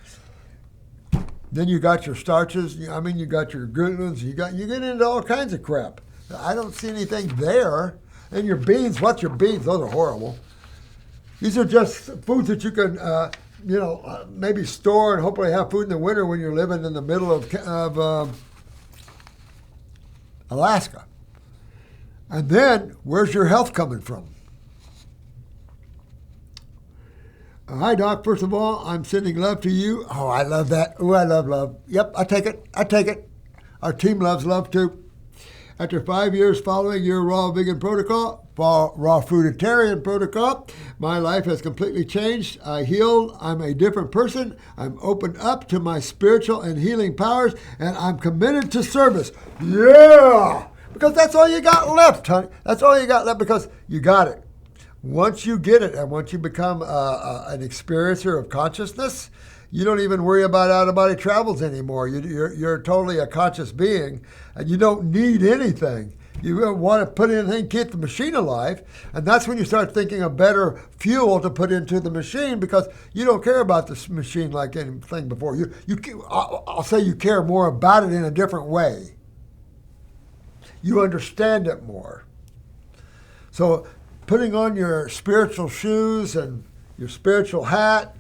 A: Then you got your starches. You got your glutens. You get into all kinds of crap. I don't see anything there. And your beans, what's your beans? Those are horrible. These are just foods that you can, maybe store and hopefully have food in the winter when you're living in the middle of Alaska. And then, where's your health coming from? Hi, Doc. First of all, I'm sending love to you. Oh, I love that. Oh, I love love. Yep, I take it. Our team loves love, too. After 5 years following your raw vegan protocol, raw fruitarian protocol, my life has completely changed. I healed. I'm a different person. I'm opened up to my spiritual and healing powers, and I'm committed to service. Yeah! Because that's all you got left, honey. That's all you got left because you got it. Once you get it and once you become an experiencer of consciousness, you don't even worry about out-of-body travels anymore. You're totally a conscious being, and you don't need anything. You don't want to put anything, keep the machine alive, and that's when you start thinking of better fuel to put into the machine because you don't care about this machine like anything before. I'll say you care more about it in a different way. You understand it more. So putting on your spiritual shoes and your spiritual hat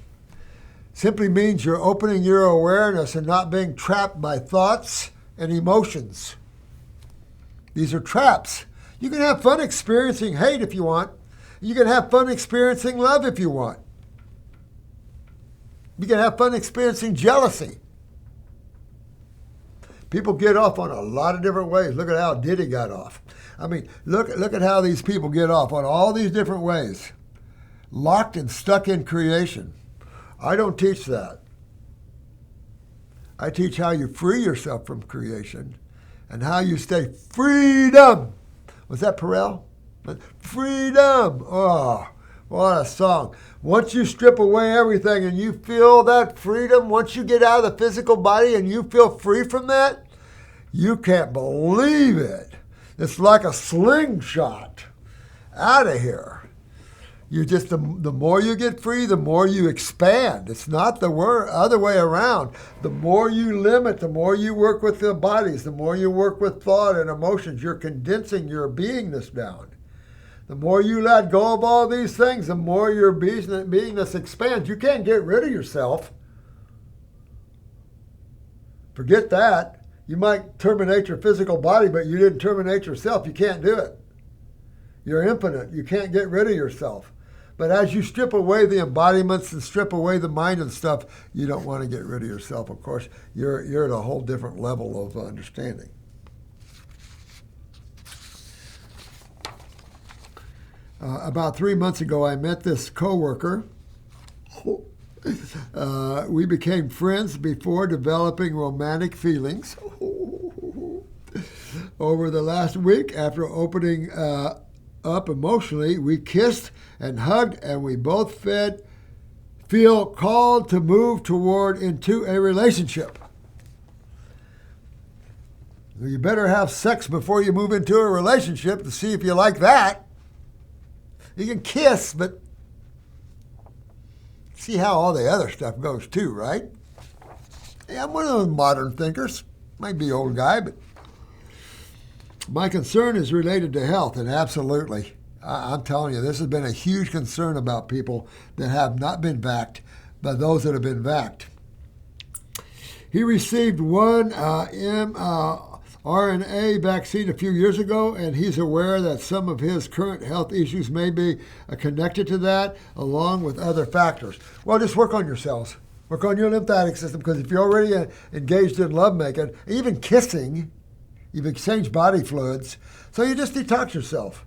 A: simply means you're opening your awareness and not being trapped by thoughts and emotions. These are traps. You can have fun experiencing hate if you want. You can have fun experiencing love if you want. You can have fun experiencing jealousy. People get off on a lot of different ways. Look at how Diddy got off. Look at how these people get off on all these different ways. Locked and stuck in creation. I don't teach that. I teach how you free yourself from creation and how you stay freedom. Was that Perel? Freedom. Oh, what a song. Once you strip away everything and you feel that freedom, once you get out of the physical body and you feel free from that, you can't believe it. It's like a slingshot out of here. The more you get free, the more you expand. It's not the other way around. The more you limit, the more you work with the bodies, the more you work with thought and emotions, you're condensing your beingness down. The more you let go of all these things, the more your beingness expands. You can't get rid of yourself. Forget that. You might terminate your physical body, but you didn't terminate yourself. You can't do it. You're infinite. You can't get rid of yourself. But as you strip away the embodiments and strip away the mind and stuff, you don't want to get rid of yourself, of course. You're at a whole different level of understanding. About 3 months ago, I met this coworker. We became friends before developing romantic feelings. Over the last week, after opening up emotionally, we kissed and hugged, and we both feel called to move into a relationship. Well, you better have sex before you move into a relationship to see if you like that. You can kiss, but see how all the other stuff goes too, right? Yeah, I'm one of those modern thinkers. Might be an old guy, but my concern is related to health, and absolutely. I'm telling you, this has been a huge concern about people that have not been vaxxed, but those that have been vaxxed. He received one mRNA vaccine a few years ago, and he's aware that some of his current health issues may be connected to that, along with other factors. Well, just work on yourselves. Work on your lymphatic system, because if you're already engaged in lovemaking, even kissing, you've exchanged body fluids, so you just detox yourself.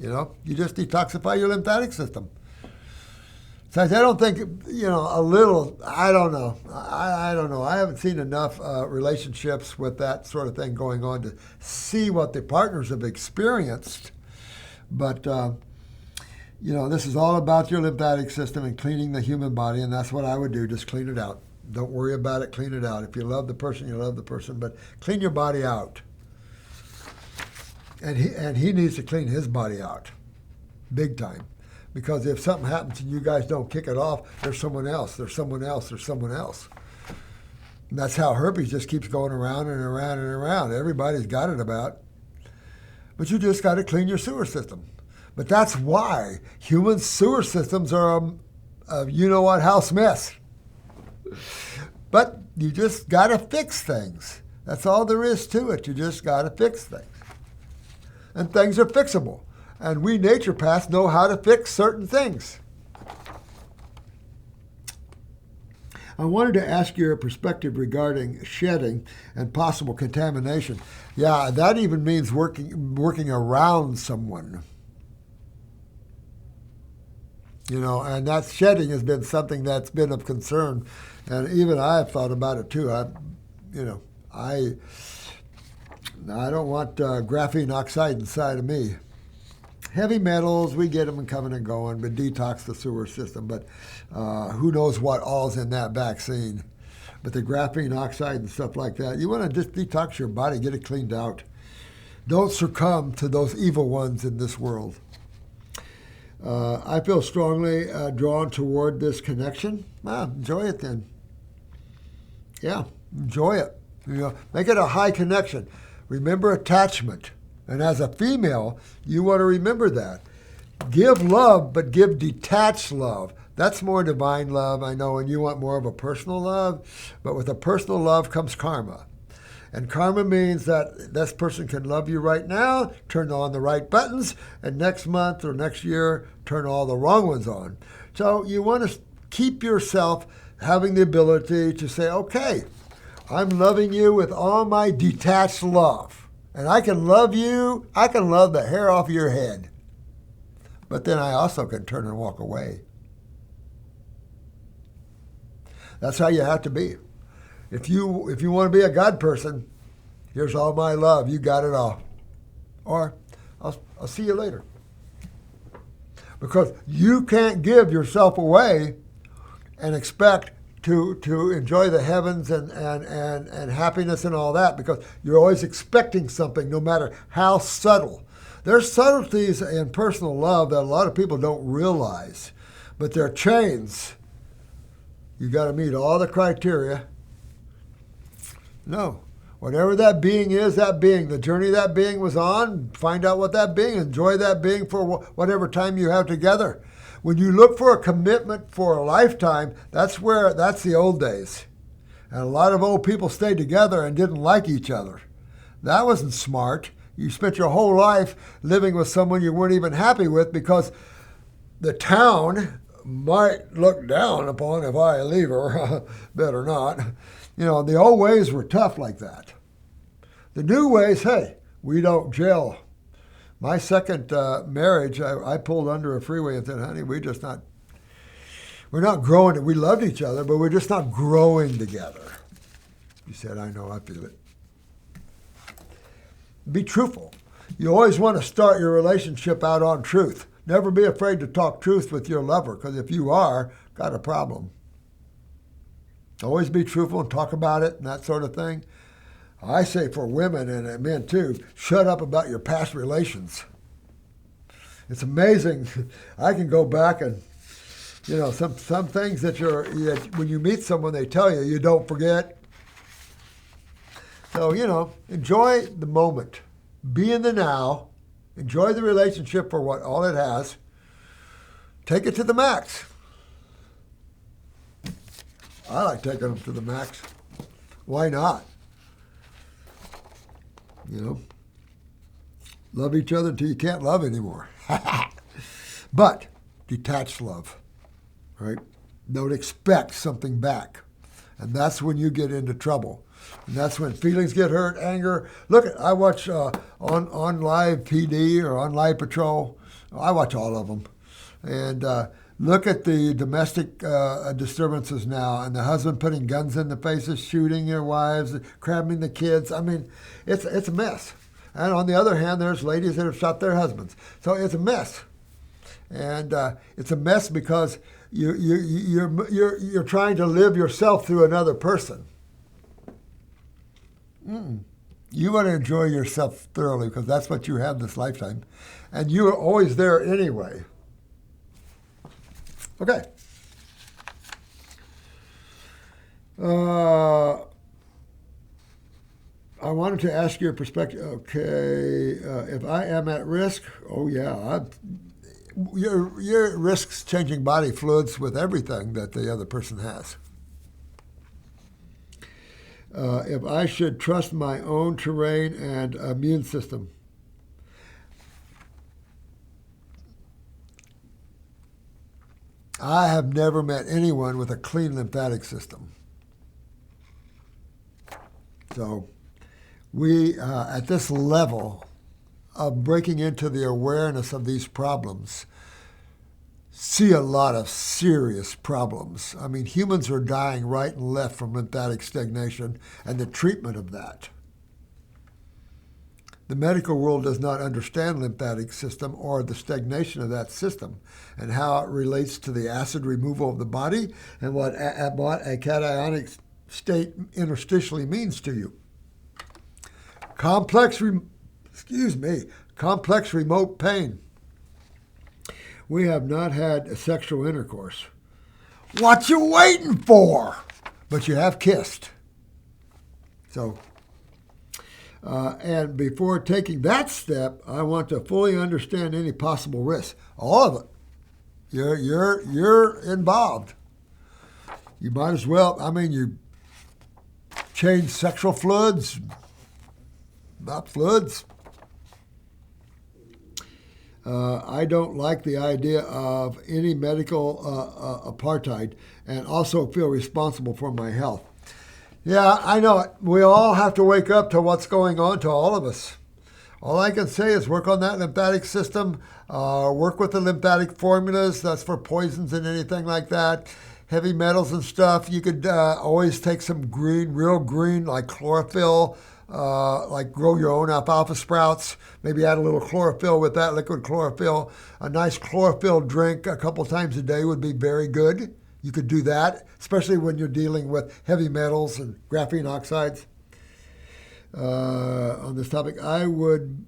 A: You just detoxify your lymphatic system. So I don't think, a little, I don't know. I don't know. I haven't seen enough relationships with that sort of thing going on to see what the partners have experienced. But, this is all about your lymphatic system and cleaning the human body, and that's what I would do. Just clean it out. Don't worry about it. Clean it out. If you love the person, you love the person, but clean your body out. And he needs to clean his body out, big time. Because if something happens and you guys don't kick it off, there's someone else, there's someone else, there's someone else. And that's how herpes just keeps going around and around and around. Everybody's got it about. But you just got to clean your sewer system. But that's why human sewer systems are a house mess. But you just got to fix things. That's all there is to it. You just got to fix things. And things are fixable. And we naturopaths know how to fix certain things. I wanted to ask your perspective regarding shedding and possible contamination. Yeah, that even means working around someone. And that shedding has been something that's been of concern. And even I've thought about it too. I don't want graphene oxide inside of me. Heavy metals, we get them coming and going, but detox the sewer system. But who knows what all's in that vaccine. But the graphene oxide and stuff like that, you want to just detox your body, get it cleaned out. Don't succumb to those evil ones in this world. I feel strongly drawn toward this connection. Enjoy it then. Yeah, enjoy it. Make it a high connection. Remember attachment. And as a female, you want to remember that. Give love, but give detached love. That's more divine love, I know, and you want more of a personal love. But with a personal love comes karma. And karma means that this person can love you right now, turn on the right buttons, and next month or next year, turn all the wrong ones on. So you want to keep yourself having the ability to say, okay, I'm loving you with all my detached love. And I can love you, I can love the hair off your head. But then I also can turn and walk away. That's how you have to be. If you want to be a God person, here's all my love. You got it all. Or I'll see you later. Because you can't give yourself away and expect to enjoy the heavens and happiness and all that, because you're always expecting something, no matter how subtle. There's subtleties in personal love that a lot of people don't realize, but they're chains. You got to meet all the criteria. No. Whatever that being is, that being, the journey that being was on, find out what that being, enjoy that being for whatever time you have together. When you look for a commitment for a lifetime, that's the old days. And a lot of old people stayed together and didn't like each other. That wasn't smart. You spent your whole life living with someone you weren't even happy with because the town might look down upon if I leave her. Better not. The old ways were tough like that. The new ways, hey, we don't gel. My second marriage, I pulled under a freeway and said, honey, we're not growing. We loved each other, but we're just not growing together. She said, I know, I feel it. Be truthful. You always want to start your relationship out on truth. Never be afraid to talk truth with your lover, because if you are, got a problem. Always be truthful and talk about it and that sort of thing. I say for women and men too, shut up about your past relations. It's amazing. I can go back and, some things that when you meet someone, they tell you, you don't forget. So, enjoy the moment. Be in the now. Enjoy the relationship for all it has. Take it to the max. I like taking them to the max. Why not? Love each other until you can't love anymore. But detached love, right? Don't expect something back. And that's when you get into trouble. And that's when feelings get hurt, anger. Look, I watch on Live PD or on Live Patrol. I watch all of them. And Look at the domestic disturbances now, and the husband putting guns in the faces, shooting your wives, crabbing the kids. I mean, it's a mess. And on the other hand, there's ladies that have shot their husbands. So it's a mess, and it's a mess because you're trying to live yourself through another person. You want to enjoy yourself thoroughly because that's what you have this lifetime, and you are always there anyway. Okay. I wanted to ask your perspective. Okay, if I am at risk, oh yeah, your at risk changing body fluids with everything that the other person has. If I should trust my own terrain and immune system. I have never met anyone with a clean lymphatic system. So we, at this level of breaking into the awareness of these problems, see a lot of serious problems. I mean, humans are dying right and left from lymphatic stagnation and the treatment of that. The medical world does not understand lymphatic system or the stagnation of that system and how it relates to the acid removal of the body and what a cationic state interstitially means to you. Complex remote pain. We have not had sexual intercourse. What you waiting for? But you have kissed. So. And before taking that step, I want to fully understand any possible risks. All of it. You're involved. You might as well. I mean, you change sexual fluids, not fluids. I don't like the idea of any medical apartheid, and also feel responsible for my health. Yeah, I know it. We all have to wake up to what's going on to all of us. All I can say is work on that lymphatic system, work with the lymphatic formulas. That's for poisons and anything like that. Heavy metals and stuff. You could always take some green, real green, like chlorophyll, like grow your own alfalfa sprouts. Maybe add a little chlorophyll with that, liquid chlorophyll. A nice chlorophyll drink a couple times a day would be very good. You could do that, especially when you're dealing with heavy metals and graphene oxides. On this topic, I would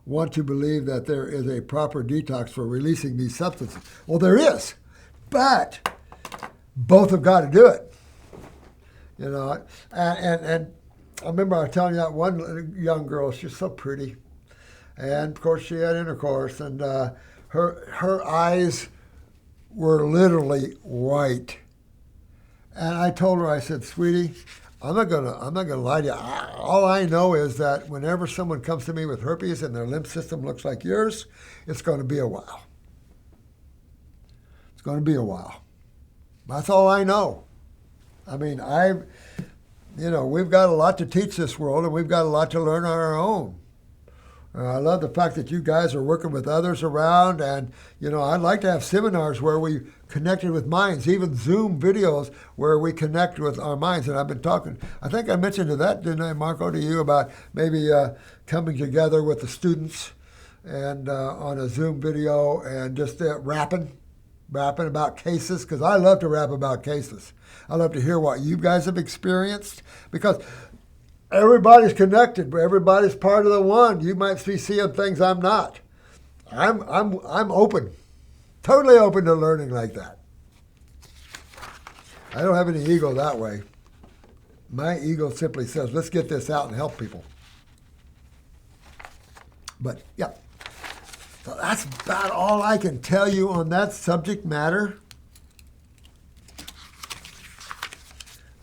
A: want to believe that there is a proper detox for releasing these substances. Well, there is, but both have got to do it. You know, and I remember I was telling you that one young girl, she's so pretty, and of course she had intercourse, and her eyes were literally white. And I told her, I said, sweetie, I'm not gonna lie to you. All I know is that whenever someone comes to me with herpes and their lymph system looks like yours, it's going to be a while. It's going to be a while. That's all I know. I mean, we've got a lot to teach this world, and we've got a lot to learn on our own. I love the fact that you guys are working with others around, and, I'd like to have seminars where we connected with minds, even Zoom videos where we connect with our minds. And I've been talking, I think I mentioned that, didn't I, Marco, to you about maybe coming together with the students and on a Zoom video and just rapping about cases, because I love to rap about cases. I love to hear what you guys have experienced, because everybody's connected, but everybody's part of the one. You might be seeing things I'm not. I'm open, totally open to learning like that. I don't have any ego that way. My ego simply says, let's get this out and help people. But yeah, so that's about all I can tell you on that subject matter.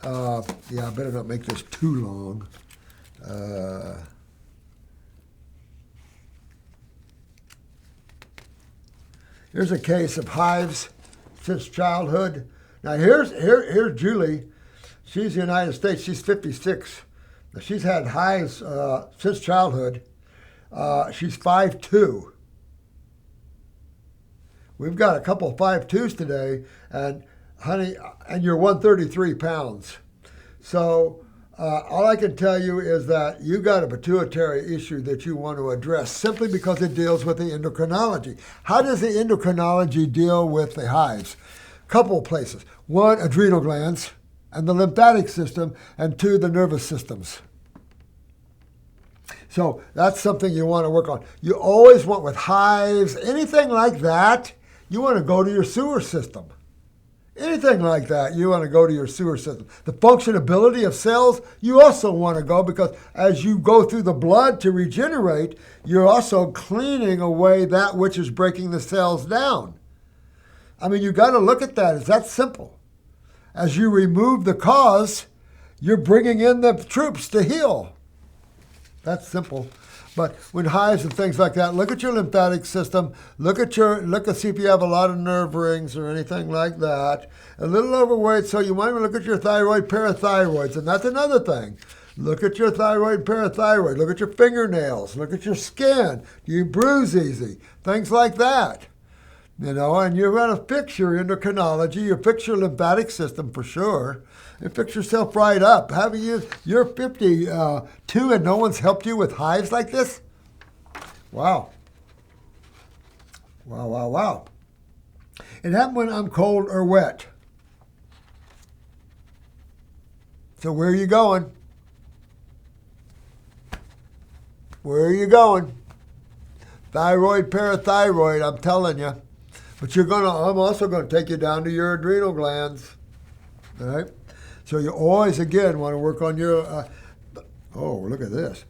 A: I better not make this too long. Here's a case of hives since childhood. Now here's Julie. She's in the United States. She's 56. Now, she's had hives since childhood. She's 5'2", We've got a couple of 5.2s today, and honey, and you're 133 pounds. So all I can tell you is that you got a pituitary issue that you want to address simply because it deals with the endocrinology. How does the endocrinology deal with the hives? Couple of places. One, adrenal glands and the lymphatic system, and two, the nervous systems. So that's something you want to work on. You always want, with hives, anything like that, you want to go to your sewer system. Anything like that, you want to go to your sewer system. The functionability of cells, you also want to go, because as you go through the blood to regenerate, you're also cleaning away that which is breaking the cells down. I mean, you got to look at that. It's that simple. As you remove the cause, you're bringing in the troops to heal. That's simple. But with hives and things like that, look at your lymphatic system. Look to see if you have a lot of nerve rings or anything like that. A little overweight, so you might want to look at your thyroid, parathyroids, and that's another thing. Look at your thyroid, parathyroid. Look at your fingernails. Look at your skin. Do you bruise easy? Things like that. You know, and you're going to fix your endocrinology. You fix your lymphatic system for sure. And fix yourself right up. You're 52 and no one's helped you with hives like this? Wow. Wow, wow, wow. It happened when I'm cold or wet. So where are you going? Where are you going? Thyroid, parathyroid, I'm telling you. But I'm also going to take you down to your adrenal glands. All right? So you always, again, want to work on your, look at this.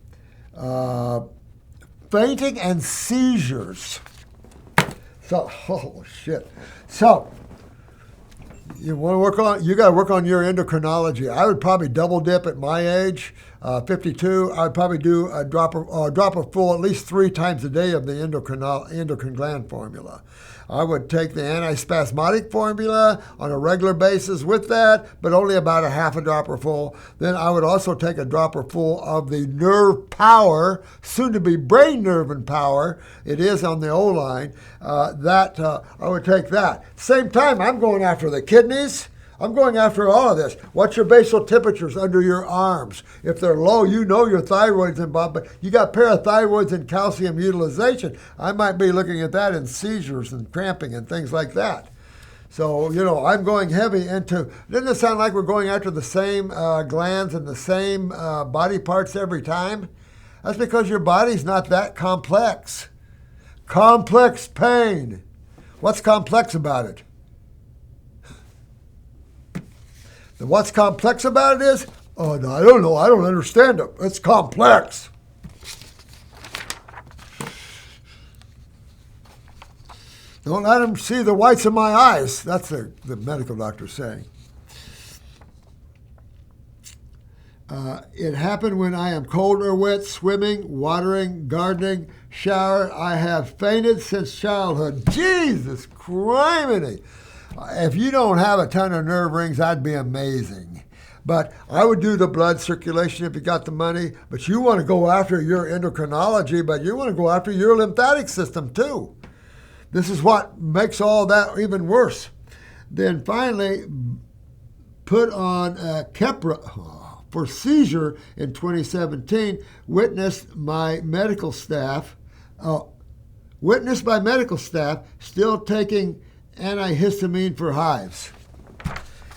A: Fainting and seizures. So, oh, shit. So, you got to work on your endocrinology. I would probably double dip at my age, 52. I'd probably do a drop of full at least 3 times a day of the endocrine gland formula. I would take the antispasmodic formula on a regular basis with that, but only about a half a dropper full. Then I would also take a dropper full of the nerve power, soon to be brain nerve and power. It is on the O line. I would take that. Same time, I'm going after the kidneys. I'm going after all of this. What's your basal temperatures under your arms? If they're low, you know your thyroid's involved, but you got parathyroids and calcium utilization. I might be looking at that in seizures and cramping and things like that. So, I'm going heavy into, doesn't it sound like we're going after the same glands and the same body parts every time? That's because your body's not that complex. Complex pain. What's complex about it? And what's complex about it is, oh, no, I don't know. I don't understand it. It's complex. Don't let them see the whites of my eyes. That's the medical doctor saying. It happened when I am cold or wet, swimming, watering, gardening, shower. I have fainted since childhood. Jesus criminy. If you don't have a ton of nerve rings, that'd be amazing. But I would do the blood circulation if you got the money. But you want to go after your endocrinology, but you want to go after your lymphatic system too. This is what makes all that even worse. Then finally, put on Keppra for seizure in 2017. Witnessed by medical staff still taking antihistamine for hives.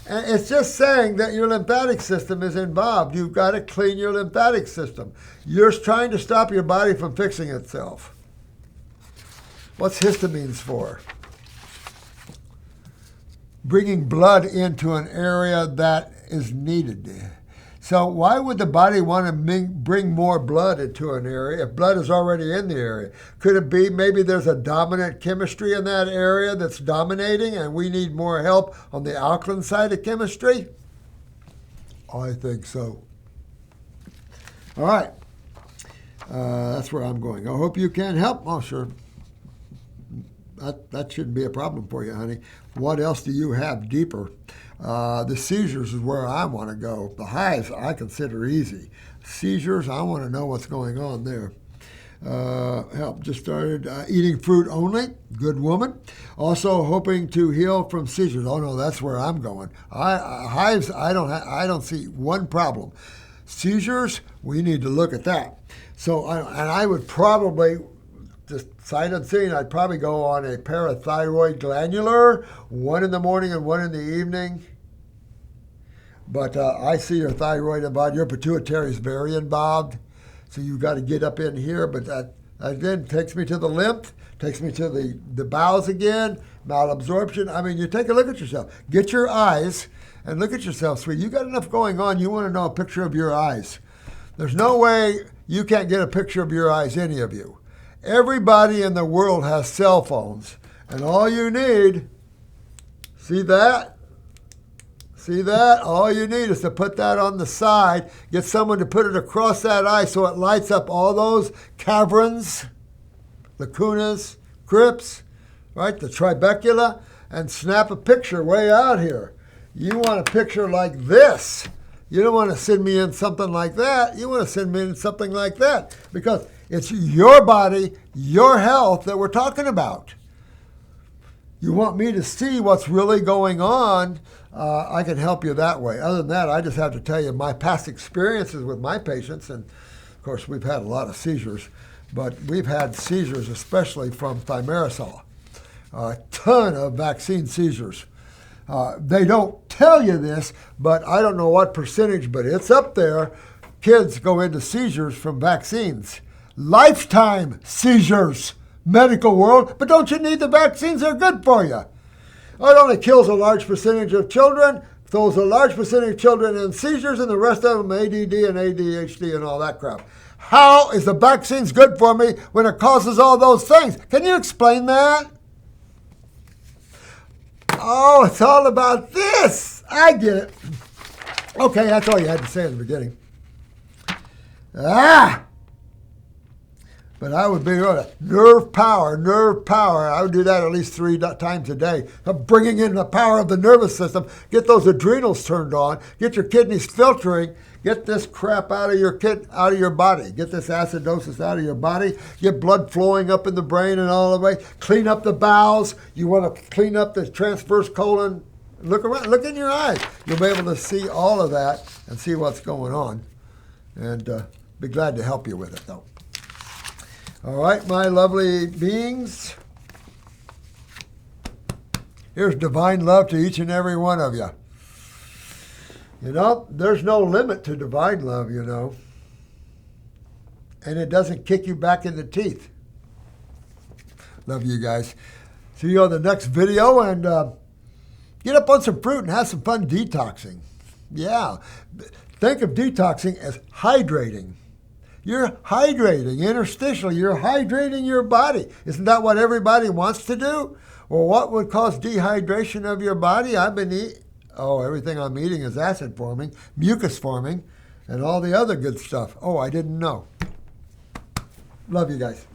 A: And it's just saying that your lymphatic system is involved. You've got to clean your lymphatic system. You're trying to stop your body from fixing itself. What's histamines for? Bringing blood into an area that is needed. So why would the body want to bring more blood into an area if blood is already in the area? Could it be maybe there's a dominant chemistry in that area that's dominating and we need more help on the alkaline side of chemistry? I think so. All right. That's where I'm going. I hope you can help. Oh, sure. That shouldn't be a problem for you, honey. What else do you have deeper? The seizures is where I want to go. The hives I consider easy. Seizures, I want to know what's going on there. Help, just started eating fruit only. Good woman. Also hoping to heal from seizures. Oh no, that's where I'm going. Hives, I don't see one problem. Seizures, we need to look at that. So, I would probably, just sight unseen, I'd probably go on a parathyroid glandular, one in the morning and one in the evening. But I see your thyroid involved. Your pituitary is very involved. So you've got to get up in here. But that, again, takes me to the lymph, takes me to the bowels again, malabsorption. I mean, you take a look at yourself. Get your eyes and look at yourself, sweet. You got enough going on. You want to know a picture of your eyes. There's no way you can't get a picture of your eyes, any of you. Everybody in the world has cell phones. And all you need, see that? See that? All you need is to put that on the side, get someone to put it across that eye so it lights up all those caverns, lacunas, crypts, right, the trabecula, and snap a picture way out here. You want a picture like this. You don't want to send me in something like that. You want to send me in something like that because it's your body, your health that we're talking about. You want me to see what's really going on, I can help you that way. Other than that, I just have to tell you my past experiences with my patients, and of course we've had a lot of seizures, but we've had seizures especially from thimerosal. A ton of vaccine seizures. They don't tell you this, but I don't know what percentage, but it's up there. Kids go into seizures from vaccines. Lifetime seizures, medical world, but don't you need the vaccines? They're good for you. It only kills a large percentage of children, throws a large percentage of children in seizures, and the rest of them ADD and ADHD and all that crap. How is the vaccines good for me when it causes all those things? Can you explain that? Oh, it's all about this. I get it. Okay, that's all you had to say in the beginning. But I would be nerve power. I would do that at least 3 times a day. I'm bringing in the power of the nervous system. Get those adrenals turned on. Get your kidneys filtering. Get this crap out of your body. Get this acidosis out of your body. Get blood flowing up in the brain and all the way. Clean up the bowels. You want to clean up the transverse colon. Look around. Look in your eyes. You'll be able to see all of that and see what's going on. And be glad to help you with it, though. All right, my lovely beings. Here's divine love to each and every one of you. You know, there's no limit to divine love, you know. And it doesn't kick you back in the teeth. Love you guys. See you on the next video, and get up on some fruit and have some fun detoxing. Yeah. Think of detoxing as hydrating. You're hydrating, interstitial. You're hydrating your body. Isn't that what everybody wants to do? Well, what would cause dehydration of your body? I've been eating. Oh, everything I'm eating is acid forming, mucus forming, and all the other good stuff. Oh, I didn't know. Love you guys.